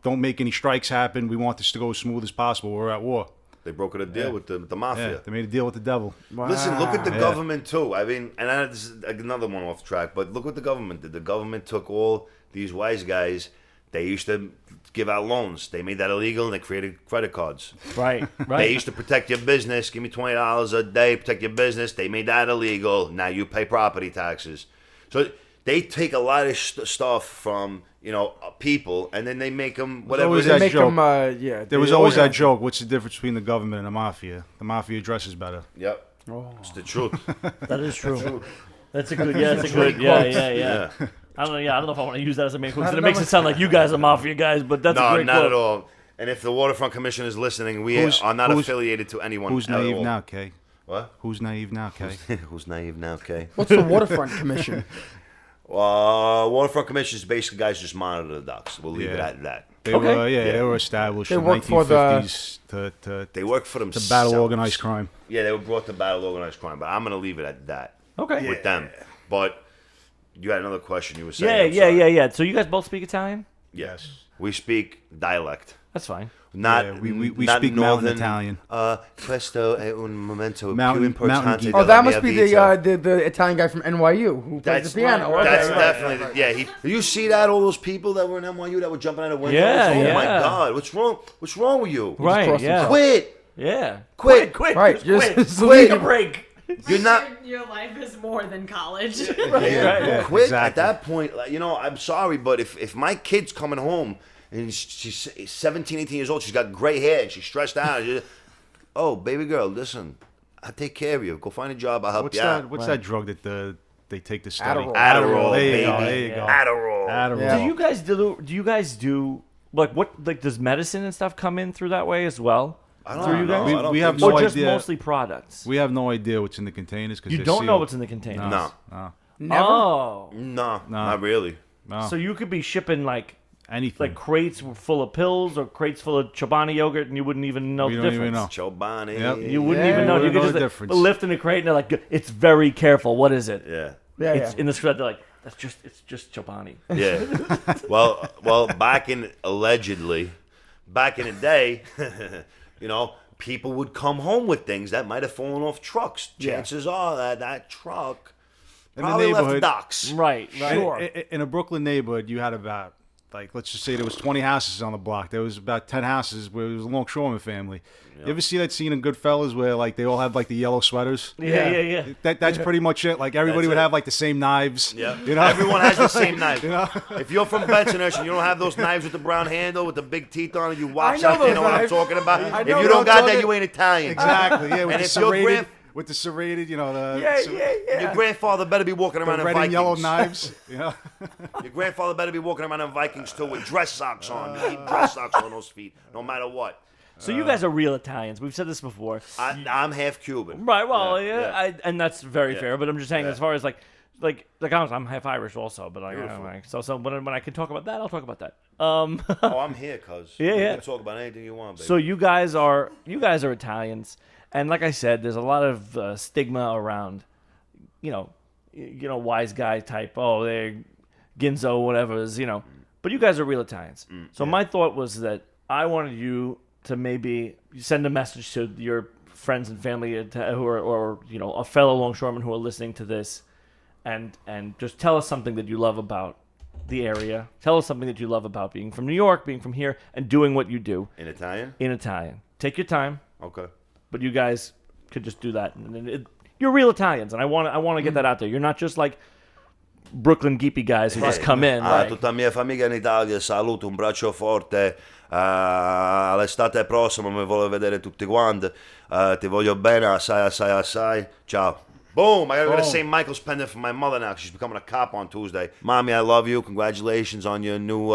don't make any strikes happen. We want this to go as smooth as possible. We're at war. They broke a deal with the mafia. Yeah, they made a deal with the devil. Wow. Listen, look at the Yeah. government too. I mean, and this is another one off track, but look what the government did. The government took all these wise guys. They used to give out loans. They made that illegal, and they created credit cards. Right. They used to protect your business. Give me $20 a day, protect your business. They made that illegal. Now you pay property taxes. So they take a lot of stuff from people, and then they make them whatever. always it that is. Make joke. them, There was always that joke. What's the difference between the government and the mafia? The mafia dresses better. Yep, it's the truth. That is true. That's a good. Yeah, that's a good. Yeah. Yeah. I don't know. Yeah, I don't know if I want to use that as a main quote because it makes it sound like you guys are mafia guys, but that's a No, great not quote. at all. And if the Waterfront Commission is listening, we are not affiliated to anyone. Who's at naive all. now, Kay? What? Who's naive now, Kay? Who's naive now, Kay? What's the Waterfront Commission? Waterfront Commission is basically guys just monitor the docks. We'll leave it Yeah. at that. They Okay. were, they were established They in work for 1950s to They work for themselves. battle organized crime. Yeah, they were brought to battle organized crime, but I'm going to leave it at that. Okay. With them. But you had another question you were saying. Yeah. So you guys both speak Italian? Yes. We speak dialect. That's fine. Not, Yeah, we not speak northern, mountain Italian. Questo è un momento Mountain- più mountain importante geek. Oh, della that mia must be vita. the Italian guy from NYU who plays That's the piano. Okay, That's right. definitely yeah. You see that all those people that were in NYU that were jumping out of windows. Yeah, oh my yeah. God, what's wrong? What's wrong with you? Right. crossed Yeah. himself. Quit, Yeah. quit. Right, Quit. just Quit. Take a break. You're not. Your life is more than college. Yeah, Quit exactly. at that point. Like, I'm sorry, but if my kid's coming home and she's 17, 18 years old, she's got gray hair and she's stressed out. Oh, baby girl, listen, I'll take care of you. Go find a job. I'll help What's you that? out. What's that drug that they take to study? Adderall. Adderall, There you baby. go. There you go. Adderall. Adderall. Yeah. Do you guys do like what? Like does medicine and stuff come in through that way as well? I don't Through you know. guys? I don't We think have so. no Or just idea. mostly products? We have no idea what's in the containers because You don't know what's in the container. No. Never. Oh. No, not really. No. So you could be shipping like Anything. crates full of pills or crates full of Chobani yogurt and you wouldn't even know We the don't difference. even know. Chobani. Yep. You wouldn't Yeah, even know. we You wouldn't could know the just difference. lift in the crate and they're like, it's very careful. What is it? Yeah. Yeah, It's yeah. in the script. They're like, it's just Chobani. Yeah. well, back in the day, people would come home with things that might have fallen off trucks. Chances are that truck In the probably left neighborhood. docks. Right. Sure. In a Brooklyn neighborhood, you had about, let's just say there was 20 houses on the block. There was about 10 houses where it was a Longshoremen family. You ever see that scene in Goodfellas where they all have the yellow sweaters? Yeah. That's pretty much it. Everybody That's would it. have the same knives. Yeah. You know? Everyone has the same knife. If you're from Bensonhurst and you don't have those knives with the brown handle with the big teeth on it, you wops know out there. You those know what I'm knives. talking about? I If know you what don't I'm got that, talking- you ain't Italian. Exactly. Yeah. And if your With the serrated, your grandfather better be walking around the in red Vikings. and yellow knives. You know? Your grandfather better be walking around in Vikings too with dress socks on. You need dress socks on those feet, no matter what. So you guys are real Italians. We've said this before. I'm half Cuban. Right. Well, Yeah. and that's very fair. But I'm just saying, Yeah. as far as I'm half Irish also. But so when I can talk about that, I'll talk about that. Oh, I'm here, cuz. Yeah, You yeah. can talk about anything you want, baby. So you guys are Italians, and like I said, there's a lot of stigma around, wise guy type. Oh, they're Ginzo, whatever is, But you guys are real Italians. So my thought was that I wanted you to maybe send a message to your friends and family who are, or a fellow longshoremen who are listening to this, and just tell us something that you love about the area. Tell us something that you love about being from New York, being from here, and doing what you do in Italian? in Italian. Take your time, Okay. but you guys could just do that. And you're real Italians, and I want to get that out there. You're not just like Brooklyn geepy guys who just come in. A tutta mia famiglia in Italia, saluto, un braccio forte. All'estate prossima mi voglio vedere tutti quanti. Ti voglio bene, assai. Ciao. Boom! I gotta go to St. Michael's Pendant for my mother now. She's becoming a cop on Tuesday. Mommy, I love you. Congratulations on your new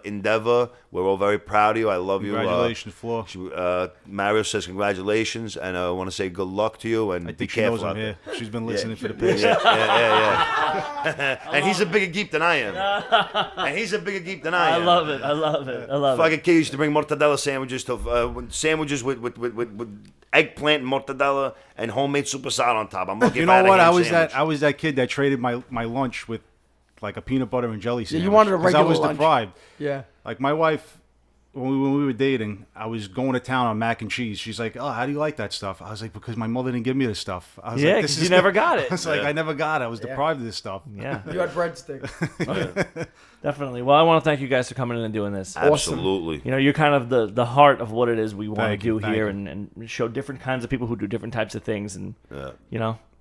endeavor. We're all very proud of you. I love you. Congratulations, Flo. Mario says congratulations, and I want to say good luck to you. And I be think she careful knows I'm out there. here. She's been listening for the past. Yeah. And he's a bigger geek than I am. And he's a bigger geek than I am. I love it. Fucking kid used to bring mortadella sandwiches to sandwiches with eggplant and mortadella and homemade super salad on top. I'm looking You for know what? a ham I was that kid that traded my lunch with a peanut butter and jelly sandwich. you wanted a 'cause I regular was lunch. deprived. Yeah. Like my wife, when we were dating, I was going to town on mac and cheese. She's like, "Oh, how do you like that stuff?" I was like, "Because my mother didn't give me this stuff." I was Yeah, like, 'cause you never got it. I was like, "I never got it. I was deprived of this stuff." Yeah, You had breadsticks. definitely. Well, I want to thank you guys for coming in and doing this. Absolutely. You're kind of the heart of what it is we want to Thank you, do thank here you. and show different kinds of people who do different types of things. And,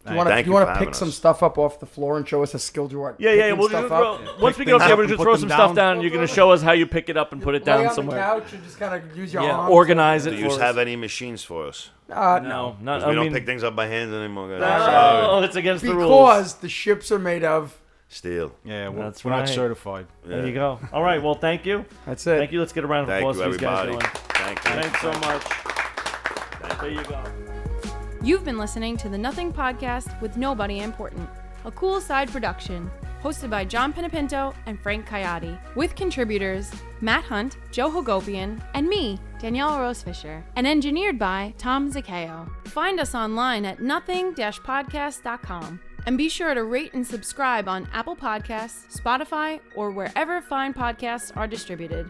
Do you want Thank to you for pick having some us. stuff up off the floor and show us how skilled you are? Yeah, picking we'll stuff just up? once we Pick get off things here, up we'll and just put throw them some down. stuff down. You're gonna show us how you pick it up and put it Lay down on somewhere. the couch and just kind of use your Yeah, arms. organize it Do for you us. have any machines for us? No. Not. 'Cause I we don't mean, pick things up by hand anymore, guys. no, Sorry. it's against the rules. Because the ships are made of. Steel. Yeah, That's we're not right. certified. There you go. All right. Well, thank you. That's it. Thank you. Let's get a round of Thank applause you, for these guys. everybody. Dylan. Thank you. Thanks so much. There you go. You've been listening to the Nothing Podcast with Nobody Important, a cool side production, hosted by John Panepinto and Frank Caiati, with contributors Matt Hunt, Joe Hagopian, and me, Danielle Rose-Fisher, and engineered by Tom Zaccheo. Find us online at nothing-podcast.com. And be sure to rate and subscribe on Apple Podcasts, Spotify, or wherever fine podcasts are distributed.